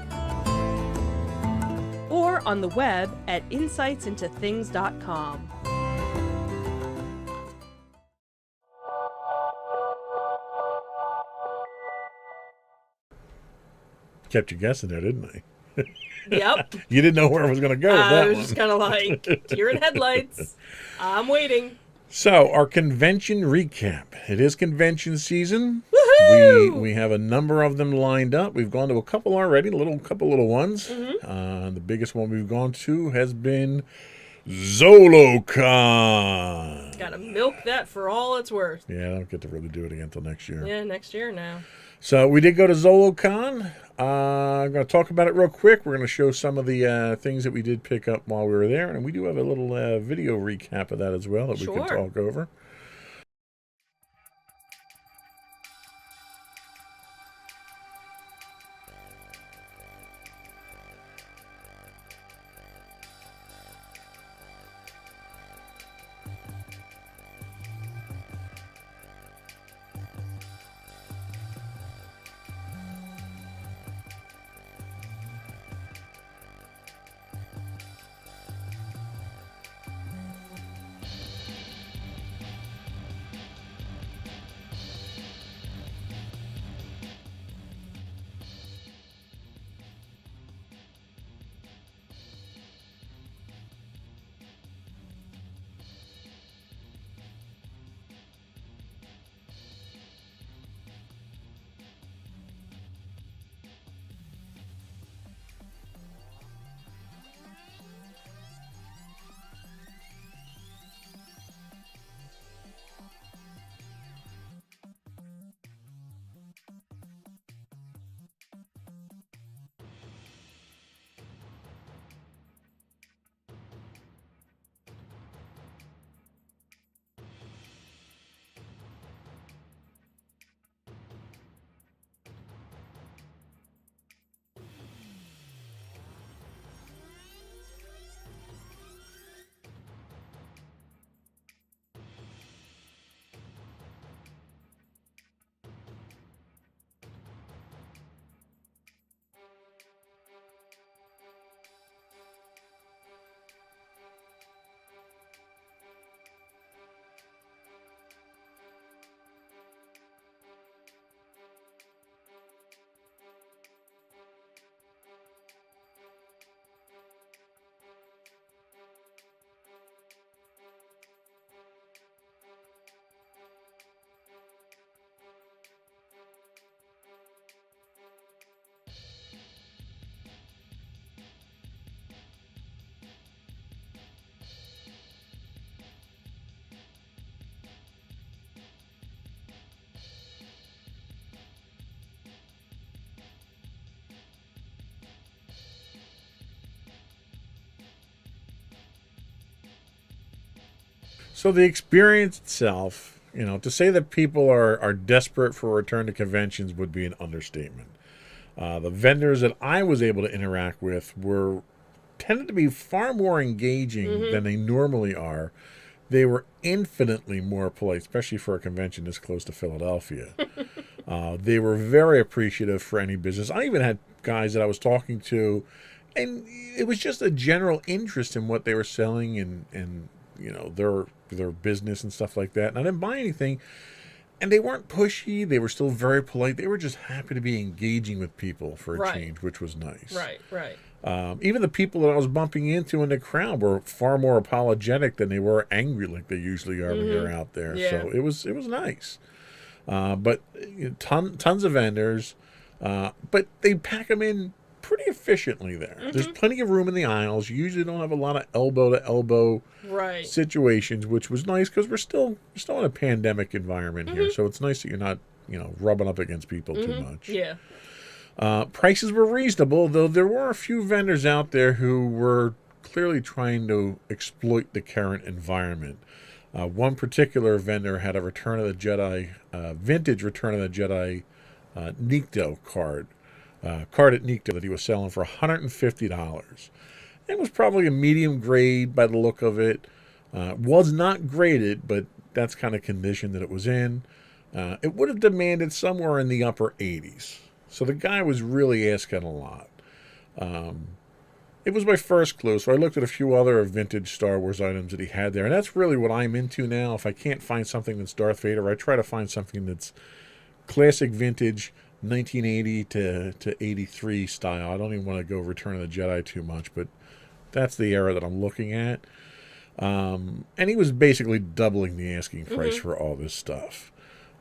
or on the web at insightsintothings.com. Kept you guessing there, didn't I? Yep. You didn't know where I was going to go with that one. I was just kind of like, deer in headlights. I'm waiting. So, our convention recap. It is convention season. Woohoo! We have a number of them lined up. We've gone to a couple already, couple little ones. Mm-hmm. The biggest one we've gone to has been ZoloCon. Gotta milk that for all it's worth. Yeah, I don't get to really do it again until next year. Yeah, next year now. So we did go to ZoloCon. I'm going to talk about it real quick. We're going to show some of the things that we did pick up while we were there. And we do have a little video recap of that as well that we can talk over. So the experience itself, to say that people are desperate for a return to conventions would be an understatement. The vendors that I was able to interact with tended to be far more engaging than they normally are. They were infinitely more polite, especially for a convention this close to Philadelphia. They were very appreciative for any business. I even had guys that I was talking to, and it was just a general interest in what they were selling and their business and stuff like that. And I didn't buy anything. And they weren't pushy. They were still very polite. They were just happy to be engaging with people for a change, which was nice. Right. Even the people that I was bumping into in the crowd were far more apologetic than they were angry like they usually are when you're out there. Yeah. So it was nice. But tons of vendors. But they pack them in pretty efficiently there. There's plenty of room in the aisles. You usually don't have a lot of elbow-to-elbow situations, which was nice because we're still in a pandemic environment here. So it's nice that you're not, rubbing up against people too much. Yeah. Prices were reasonable, though there were a few vendors out there who were clearly trying to exploit the current environment. One particular vendor had a Return of the Jedi, vintage Return of the Jedi Nikto card at Nikto that he was selling for $150. It was probably a medium grade by the look of it. Was not graded, but that's kind of condition that it was in. It would have demanded somewhere in the upper 80s. So the guy was really asking a lot. It was my first clue, so I looked at a few other vintage Star Wars items that he had there. And that's really what I'm into now. If I can't find something that's Darth Vader, I try to find something that's classic vintage 1980 to 83 style. I don't even want to go Return of the Jedi too much, but that's the era that I'm looking at. And he was basically doubling the asking price for all this stuff.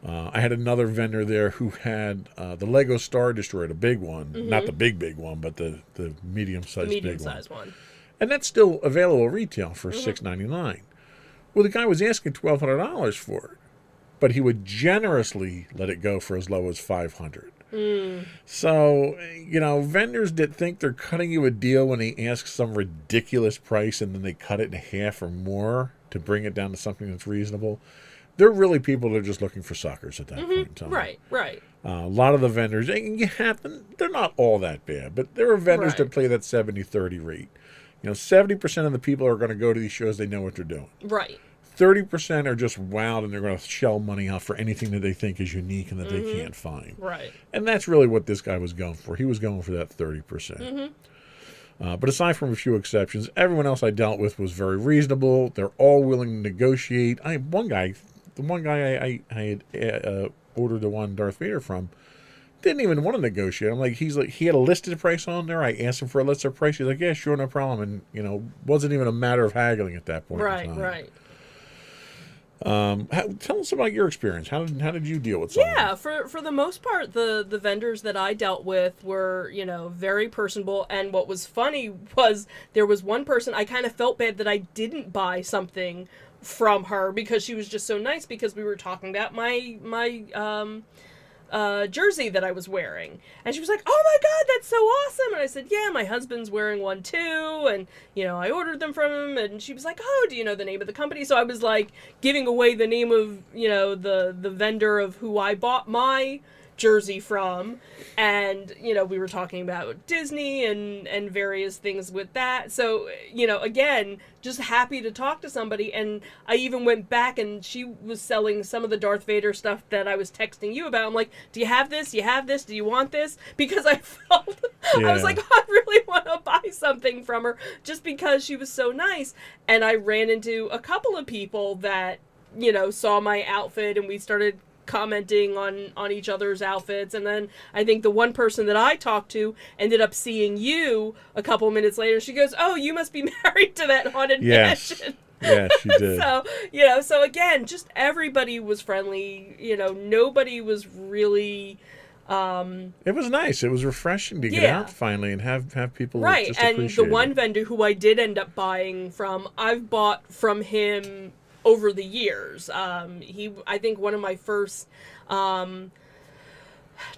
I had another vendor there who had the Lego Star Destroyer, the big one. Not the big one, but the medium-sized big one. And that's still available retail for $6.99. Well, the guy was asking $1,200 for it, but he would generously let it go for as low as $500. So, vendors that think they're cutting you a deal when they ask some ridiculous price and then they cut it in half or more to bring it down to something that's reasonable, they're really people that are just looking for suckers at that point in time. Right. A lot of the vendors, they're not all that bad, but there are vendors that play that 70-30 rate. 70% of the people are going to go to these shows, they know what they're doing. Right. 30% are just wowed and they're going to shell money out for anything that they think is unique and that they can't find. Right. And that's really what this guy was going for. He was going for that 30%. But aside from a few exceptions, everyone else I dealt with was very reasonable. They're all willing to negotiate. The one guy I had ordered the one Darth Vader from didn't even want to negotiate. He had a listed price on there. I asked him for a listed price. He's like, yeah, sure, no problem. And, wasn't even a matter of haggling at that point in time. Right. Tell us about your experience. How did you deal with something? Yeah, for the most part, the vendors that I dealt with were, very personable. And what was funny was there was one person, I kind of felt bad that I didn't buy something from her because she was just so nice because we were talking about my jersey that I was wearing. And she was like, oh my God, that's so awesome. And I said, yeah, my husband's wearing one too. And, I ordered them from him. And she was like, oh, do you know the name of the company? So I was like giving away the name of, the vendor of who I bought my jersey from. And, we were talking about Disney and various things with that. So, again, just happy to talk to somebody. And I even went back and she was selling some of the Darth Vader stuff that I was texting you about. I'm like, do you have this? Do you have this? Do you want this? Because I felt, I was like, oh, I really want to buy something from her just because she was so nice. And I ran into a couple of people that, saw my outfit and we started commenting on each other's outfits. And then I think the one person that I talked to ended up seeing you a couple minutes later. She goes, oh, you must be married to that haunted mansion. Yeah, she did. So again, just everybody was friendly. Nobody was really it was nice. It was refreshing to get out finally and have people just and appreciate the one it. vendor who I did end up buying from, I've bought from him over the years. I think one of my first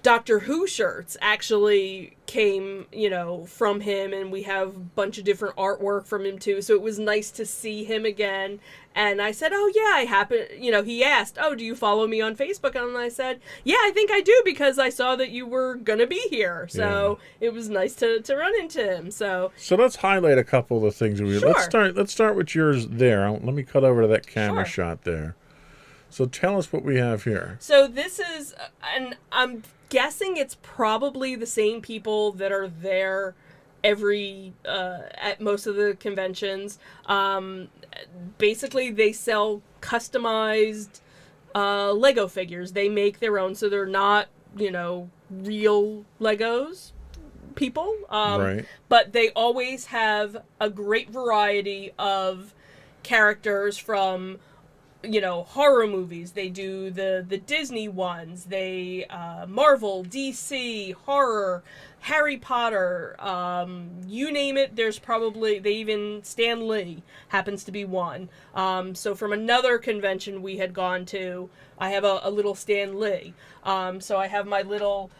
Doctor Who shirts actually came, from him, and we have a bunch of different artwork from him too. So it was nice to see him again. And I said, oh yeah, I happen, he asked, oh, do you follow me on Facebook? And I said, yeah, I think I do, because I saw that you were going to be here. So it was nice to run into him. So let's highlight a couple of the things. Sure. Let's start with yours there. Let me cut over to that camera Sure. shot there. So tell us what we have here. So this is, and I'm guessing it's probably the same people that are there at most of the conventions. Basically, they sell customized Lego figures. They make their own, so they're not, real Legos people. Right. But they always have a great variety of characters from horror movies. They do the Disney ones. They Marvel, DC, horror, Harry Potter, you name it. There's probably, Stan Lee happens to be one. So from another convention we had gone to, I have a little Stan Lee. So I have my little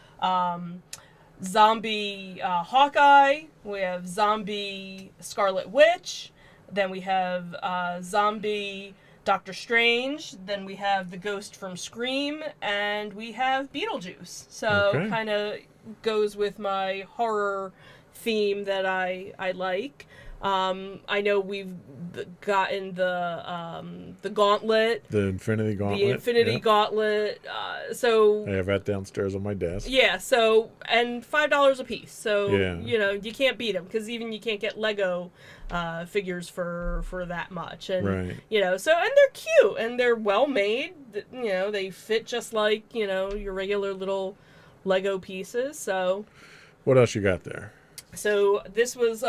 zombie Hawkeye. We have zombie Scarlet Witch. Then we have zombie Doctor Strange, then we have the ghost from Scream, and we have Beetlejuice. So kind of goes with my horror theme that I like. I know we've gotten the Gauntlet. The Infinity Gauntlet. The Infinity Gauntlet. So I have that downstairs on my desk. Yeah, so, and $5 a piece. So, Yeah. you can't beat them, because even you can't get Lego figures for that much. And, Right. So, and they're cute, and they're well made. They fit just like, your regular little Lego pieces. So, What else you got there? so this was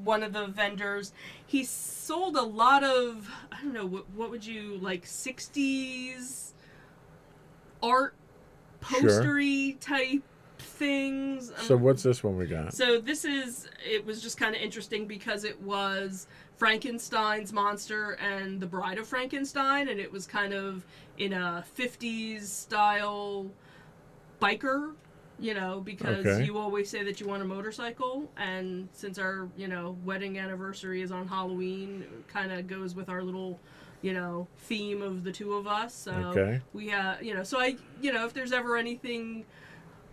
one of the vendors. He sold a lot of, I don't know, what would you, like 60s art postery type things. So what's this one we got? So it was just kind of interesting because it was Frankenstein's monster and the Bride of Frankenstein, and it was kind of in a 50s style biker, because you always say that you want a motorcycle, and since our, wedding anniversary is on Halloween, it kind of goes with our little, theme of the two of us. So we so I, if there's ever anything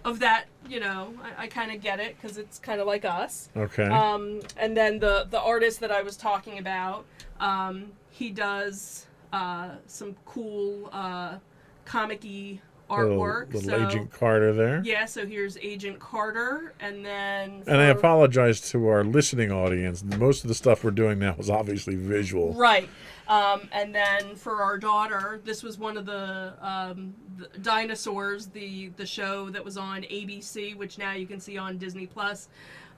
of that, I kind of get it, because it's kind of like us. Okay. And then the artist that I was talking about, he does some cool comic-y artwork. Little Agent Carter there. Yeah, so here's Agent Carter, and then... And I apologize to our listening audience. Most of the stuff we're doing now is obviously visual. Right. And then for our daughter, this was one of the Dinosaurs, the show that was on ABC, which now you can see on Disney Plus,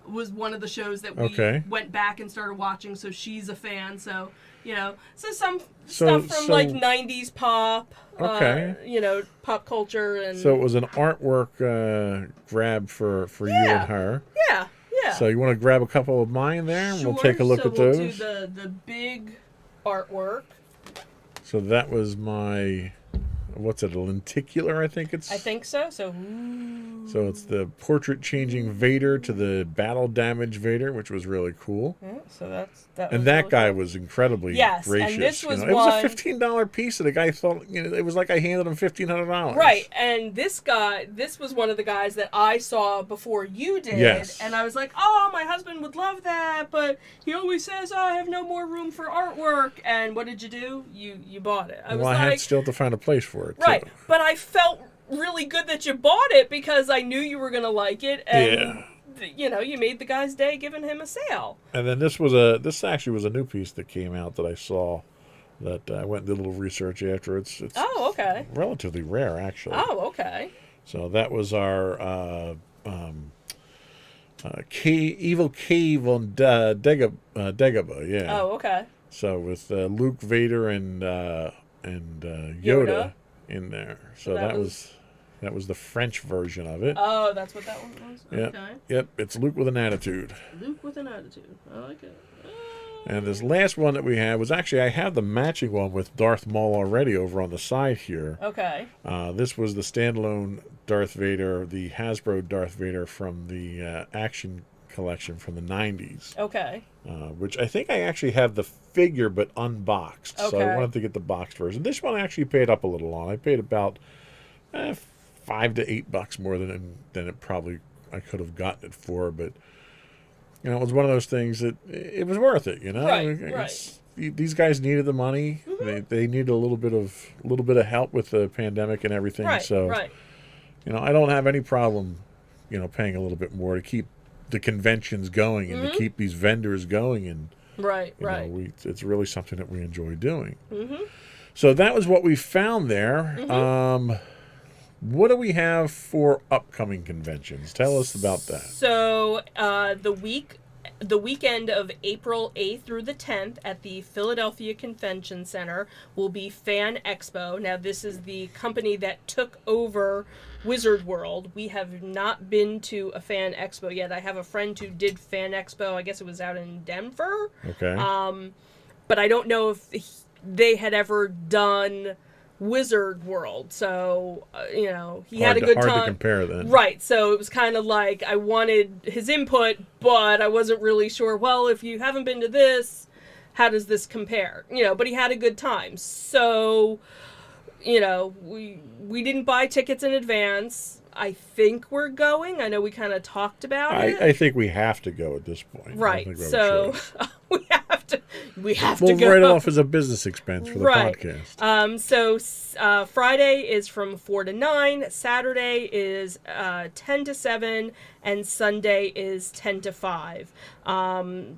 was one of the shows that we went back and started watching, so she's a fan. So, so some stuff from like 90s pop, pop culture. And so it was an artwork grab for you and her. Yeah. So you want to grab a couple of mine there, and Sure. we'll take a look at we'll those. do the big artwork. So that was my, what's it, a lenticular, I think it's? I think so. So it's the portrait changing Vader to the battle damage Vader, which was really cool. Yeah, so that. And that guy was incredibly gracious. And this was it was a $15 piece, and the guy thought, it was like I handed him $1,500. Right, and this was one of the guys that I saw before you did. Yes. And I was like, oh, my husband would love that, but he always says, oh, I have no more room for artwork. And what did you do? You bought it. I had still to find a place for it, right, too. but I felt really good that you bought it, because I knew you were going to like it, and you made the guy's day giving him a sale. And then this actually was a new piece that came out that I saw, that I went and did a little research after. It's relatively rare, actually. Oh, okay. So that was our Evil Cave on Dagobah, yeah. Oh, okay. So with Luke, Vader, and Yoda in there. So that was the French version of it. Oh, that's what that one was? Yep. Okay. Yep, it's Luke with an attitude. Luke with an attitude. I like it. And this last one that we had was actually, I have the matching one with Darth Maul already over on the side here. Okay. This was the standalone Darth Vader, the Hasbro Darth Vader from the Action collection from the 90s. Okay. Which I think I actually have the figure but unboxed. So I Okay. wanted to get the boxed version. This one I actually paid up a little on. I paid about $5 to $8 more than it probably I could have gotten it for, but you know, it was one of those things that it was worth it. You know, Right. These guys needed the money. Mm-hmm. They needed a little bit of help with the pandemic and everything. Right. So, Right. you know, I don't have any problem, you know, paying a little bit more to keep the conventions going and to keep these vendors going, and Right. you Right. know, it's really something that we enjoy doing. Mm-hmm. So that was what we found there. Mm-hmm. What do we have for upcoming conventions? Tell us about that. So the weekend of April 8th through the 10th at the Philadelphia Convention Center will be Fan Expo. Now, this is the company that took over Wizard World. We have not been to a Fan Expo yet. I have a friend who did Fan Expo. I guess it was out in Denver. Okay. But I don't know if they had ever done Wizard World. So, you know, he had a good time. Hard to compare then. Right, so it was kind of like I wanted his input, but I wasn't really sure, well, if you haven't been to this, how does this compare? You know, but he had a good time. So, you know, we didn't buy tickets in advance. I think we're going. I know we kind of talked about it. I think we have to go at this point. Right, so we have to we'll go. write it off as a business expense for the Right. podcast. So Friday is from 4 to 9, Saturday is 10 to 7, and Sunday is 10 to 5.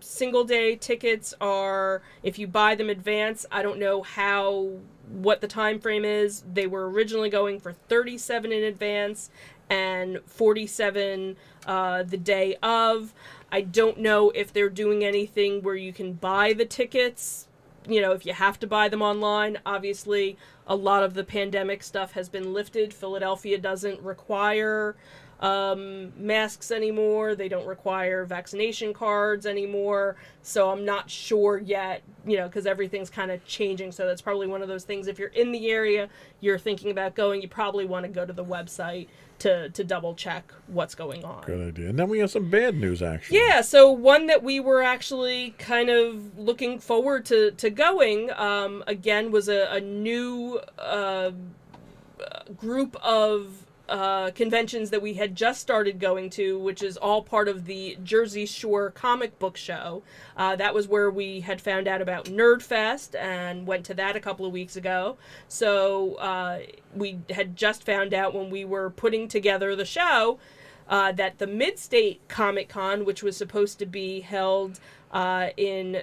Single day tickets are, if you buy them advance, I don't know what the time frame is. They were originally going for 37 in advance and 47 the day of. I don't know if they're doing anything where you can buy the tickets, you know, if you have to buy them online. Obviously, a lot of the pandemic stuff has been lifted. Philadelphia doesn't require masks anymore. They don't require vaccination cards anymore. So I'm not sure yet, you know, because everything's kind of changing. So that's probably one of those things. If you're in the area, you're thinking about going, you probably want to go to the website to double check what's going on. Good idea. And then we have some bad news, actually. Yeah, so one that we were actually kind of looking forward to going, again, was a new group of conventions that we had just started going to, which is all part of the Jersey Shore comic book show. That was where we had found out about Nerdfest and went to that a couple of weeks ago. So we had just found out when we were putting together the show that the Mid-State Comic Con, which was supposed to be held in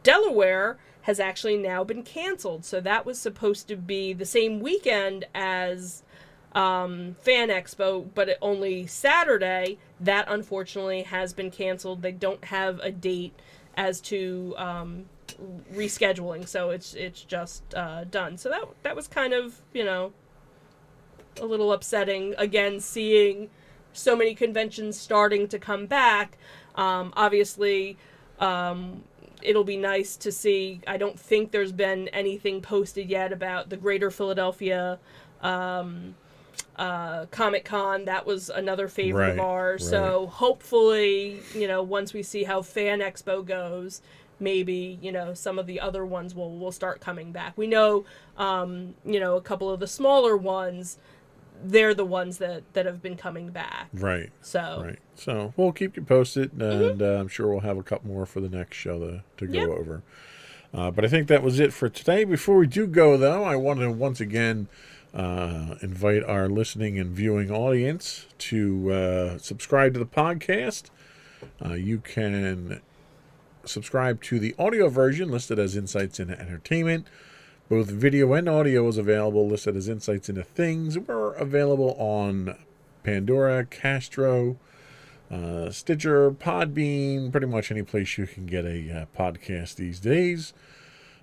Delaware, has actually now been canceled. So that was supposed to be the same weekend as Fan Expo, but only Saturday. That unfortunately has been canceled. They don't have a date as to rescheduling, so it's just done. So that was kind of, you know, a little upsetting. Again, seeing so many conventions starting to come back. Obviously, it'll be nice to see. I don't think there's been anything posted yet about the Greater Philadelphia Comic Con. That was another favorite of ours. Right. So hopefully, you know, once we see how Fan Expo goes, maybe, you know, some of the other ones will start coming back. We know, you know, a couple of the smaller ones, they're the ones that have been coming back. Right. So. Right. So we'll keep you posted, and I'm sure we'll have a couple more for the next show to go over. But I think that was it for today. Before we do go, though, I want to once again invite our listening and viewing audience to subscribe to the podcast. You can subscribe to the audio version listed as Insights into Entertainment. Both video and audio is available, listed as Insights into Things. We're available on Pandora, Castro, Stitcher, Podbean, pretty much any place you can get a podcast these days.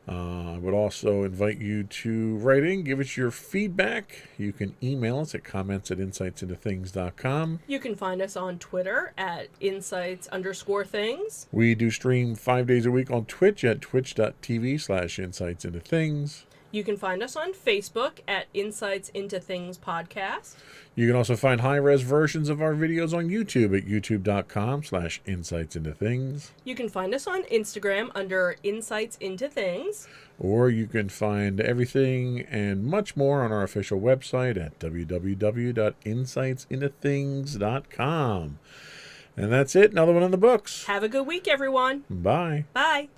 I would also invite you to write in, give us your feedback. You can email us at comments@insightsintothings.com. You can find us on Twitter at insights_things. We do stream 5 days a week on Twitch at twitch.tv/insightsintothings. You can find us on Facebook at Insights Into Things Podcast. You can also find high-res versions of our videos on YouTube at youtube.com/insightsintothings. You can find us on Instagram under Insights Into Things. Or you can find everything and much more on our official website at www.insightsintothings.com. And that's it. Another one in the books. Have a good week, everyone. Bye. Bye.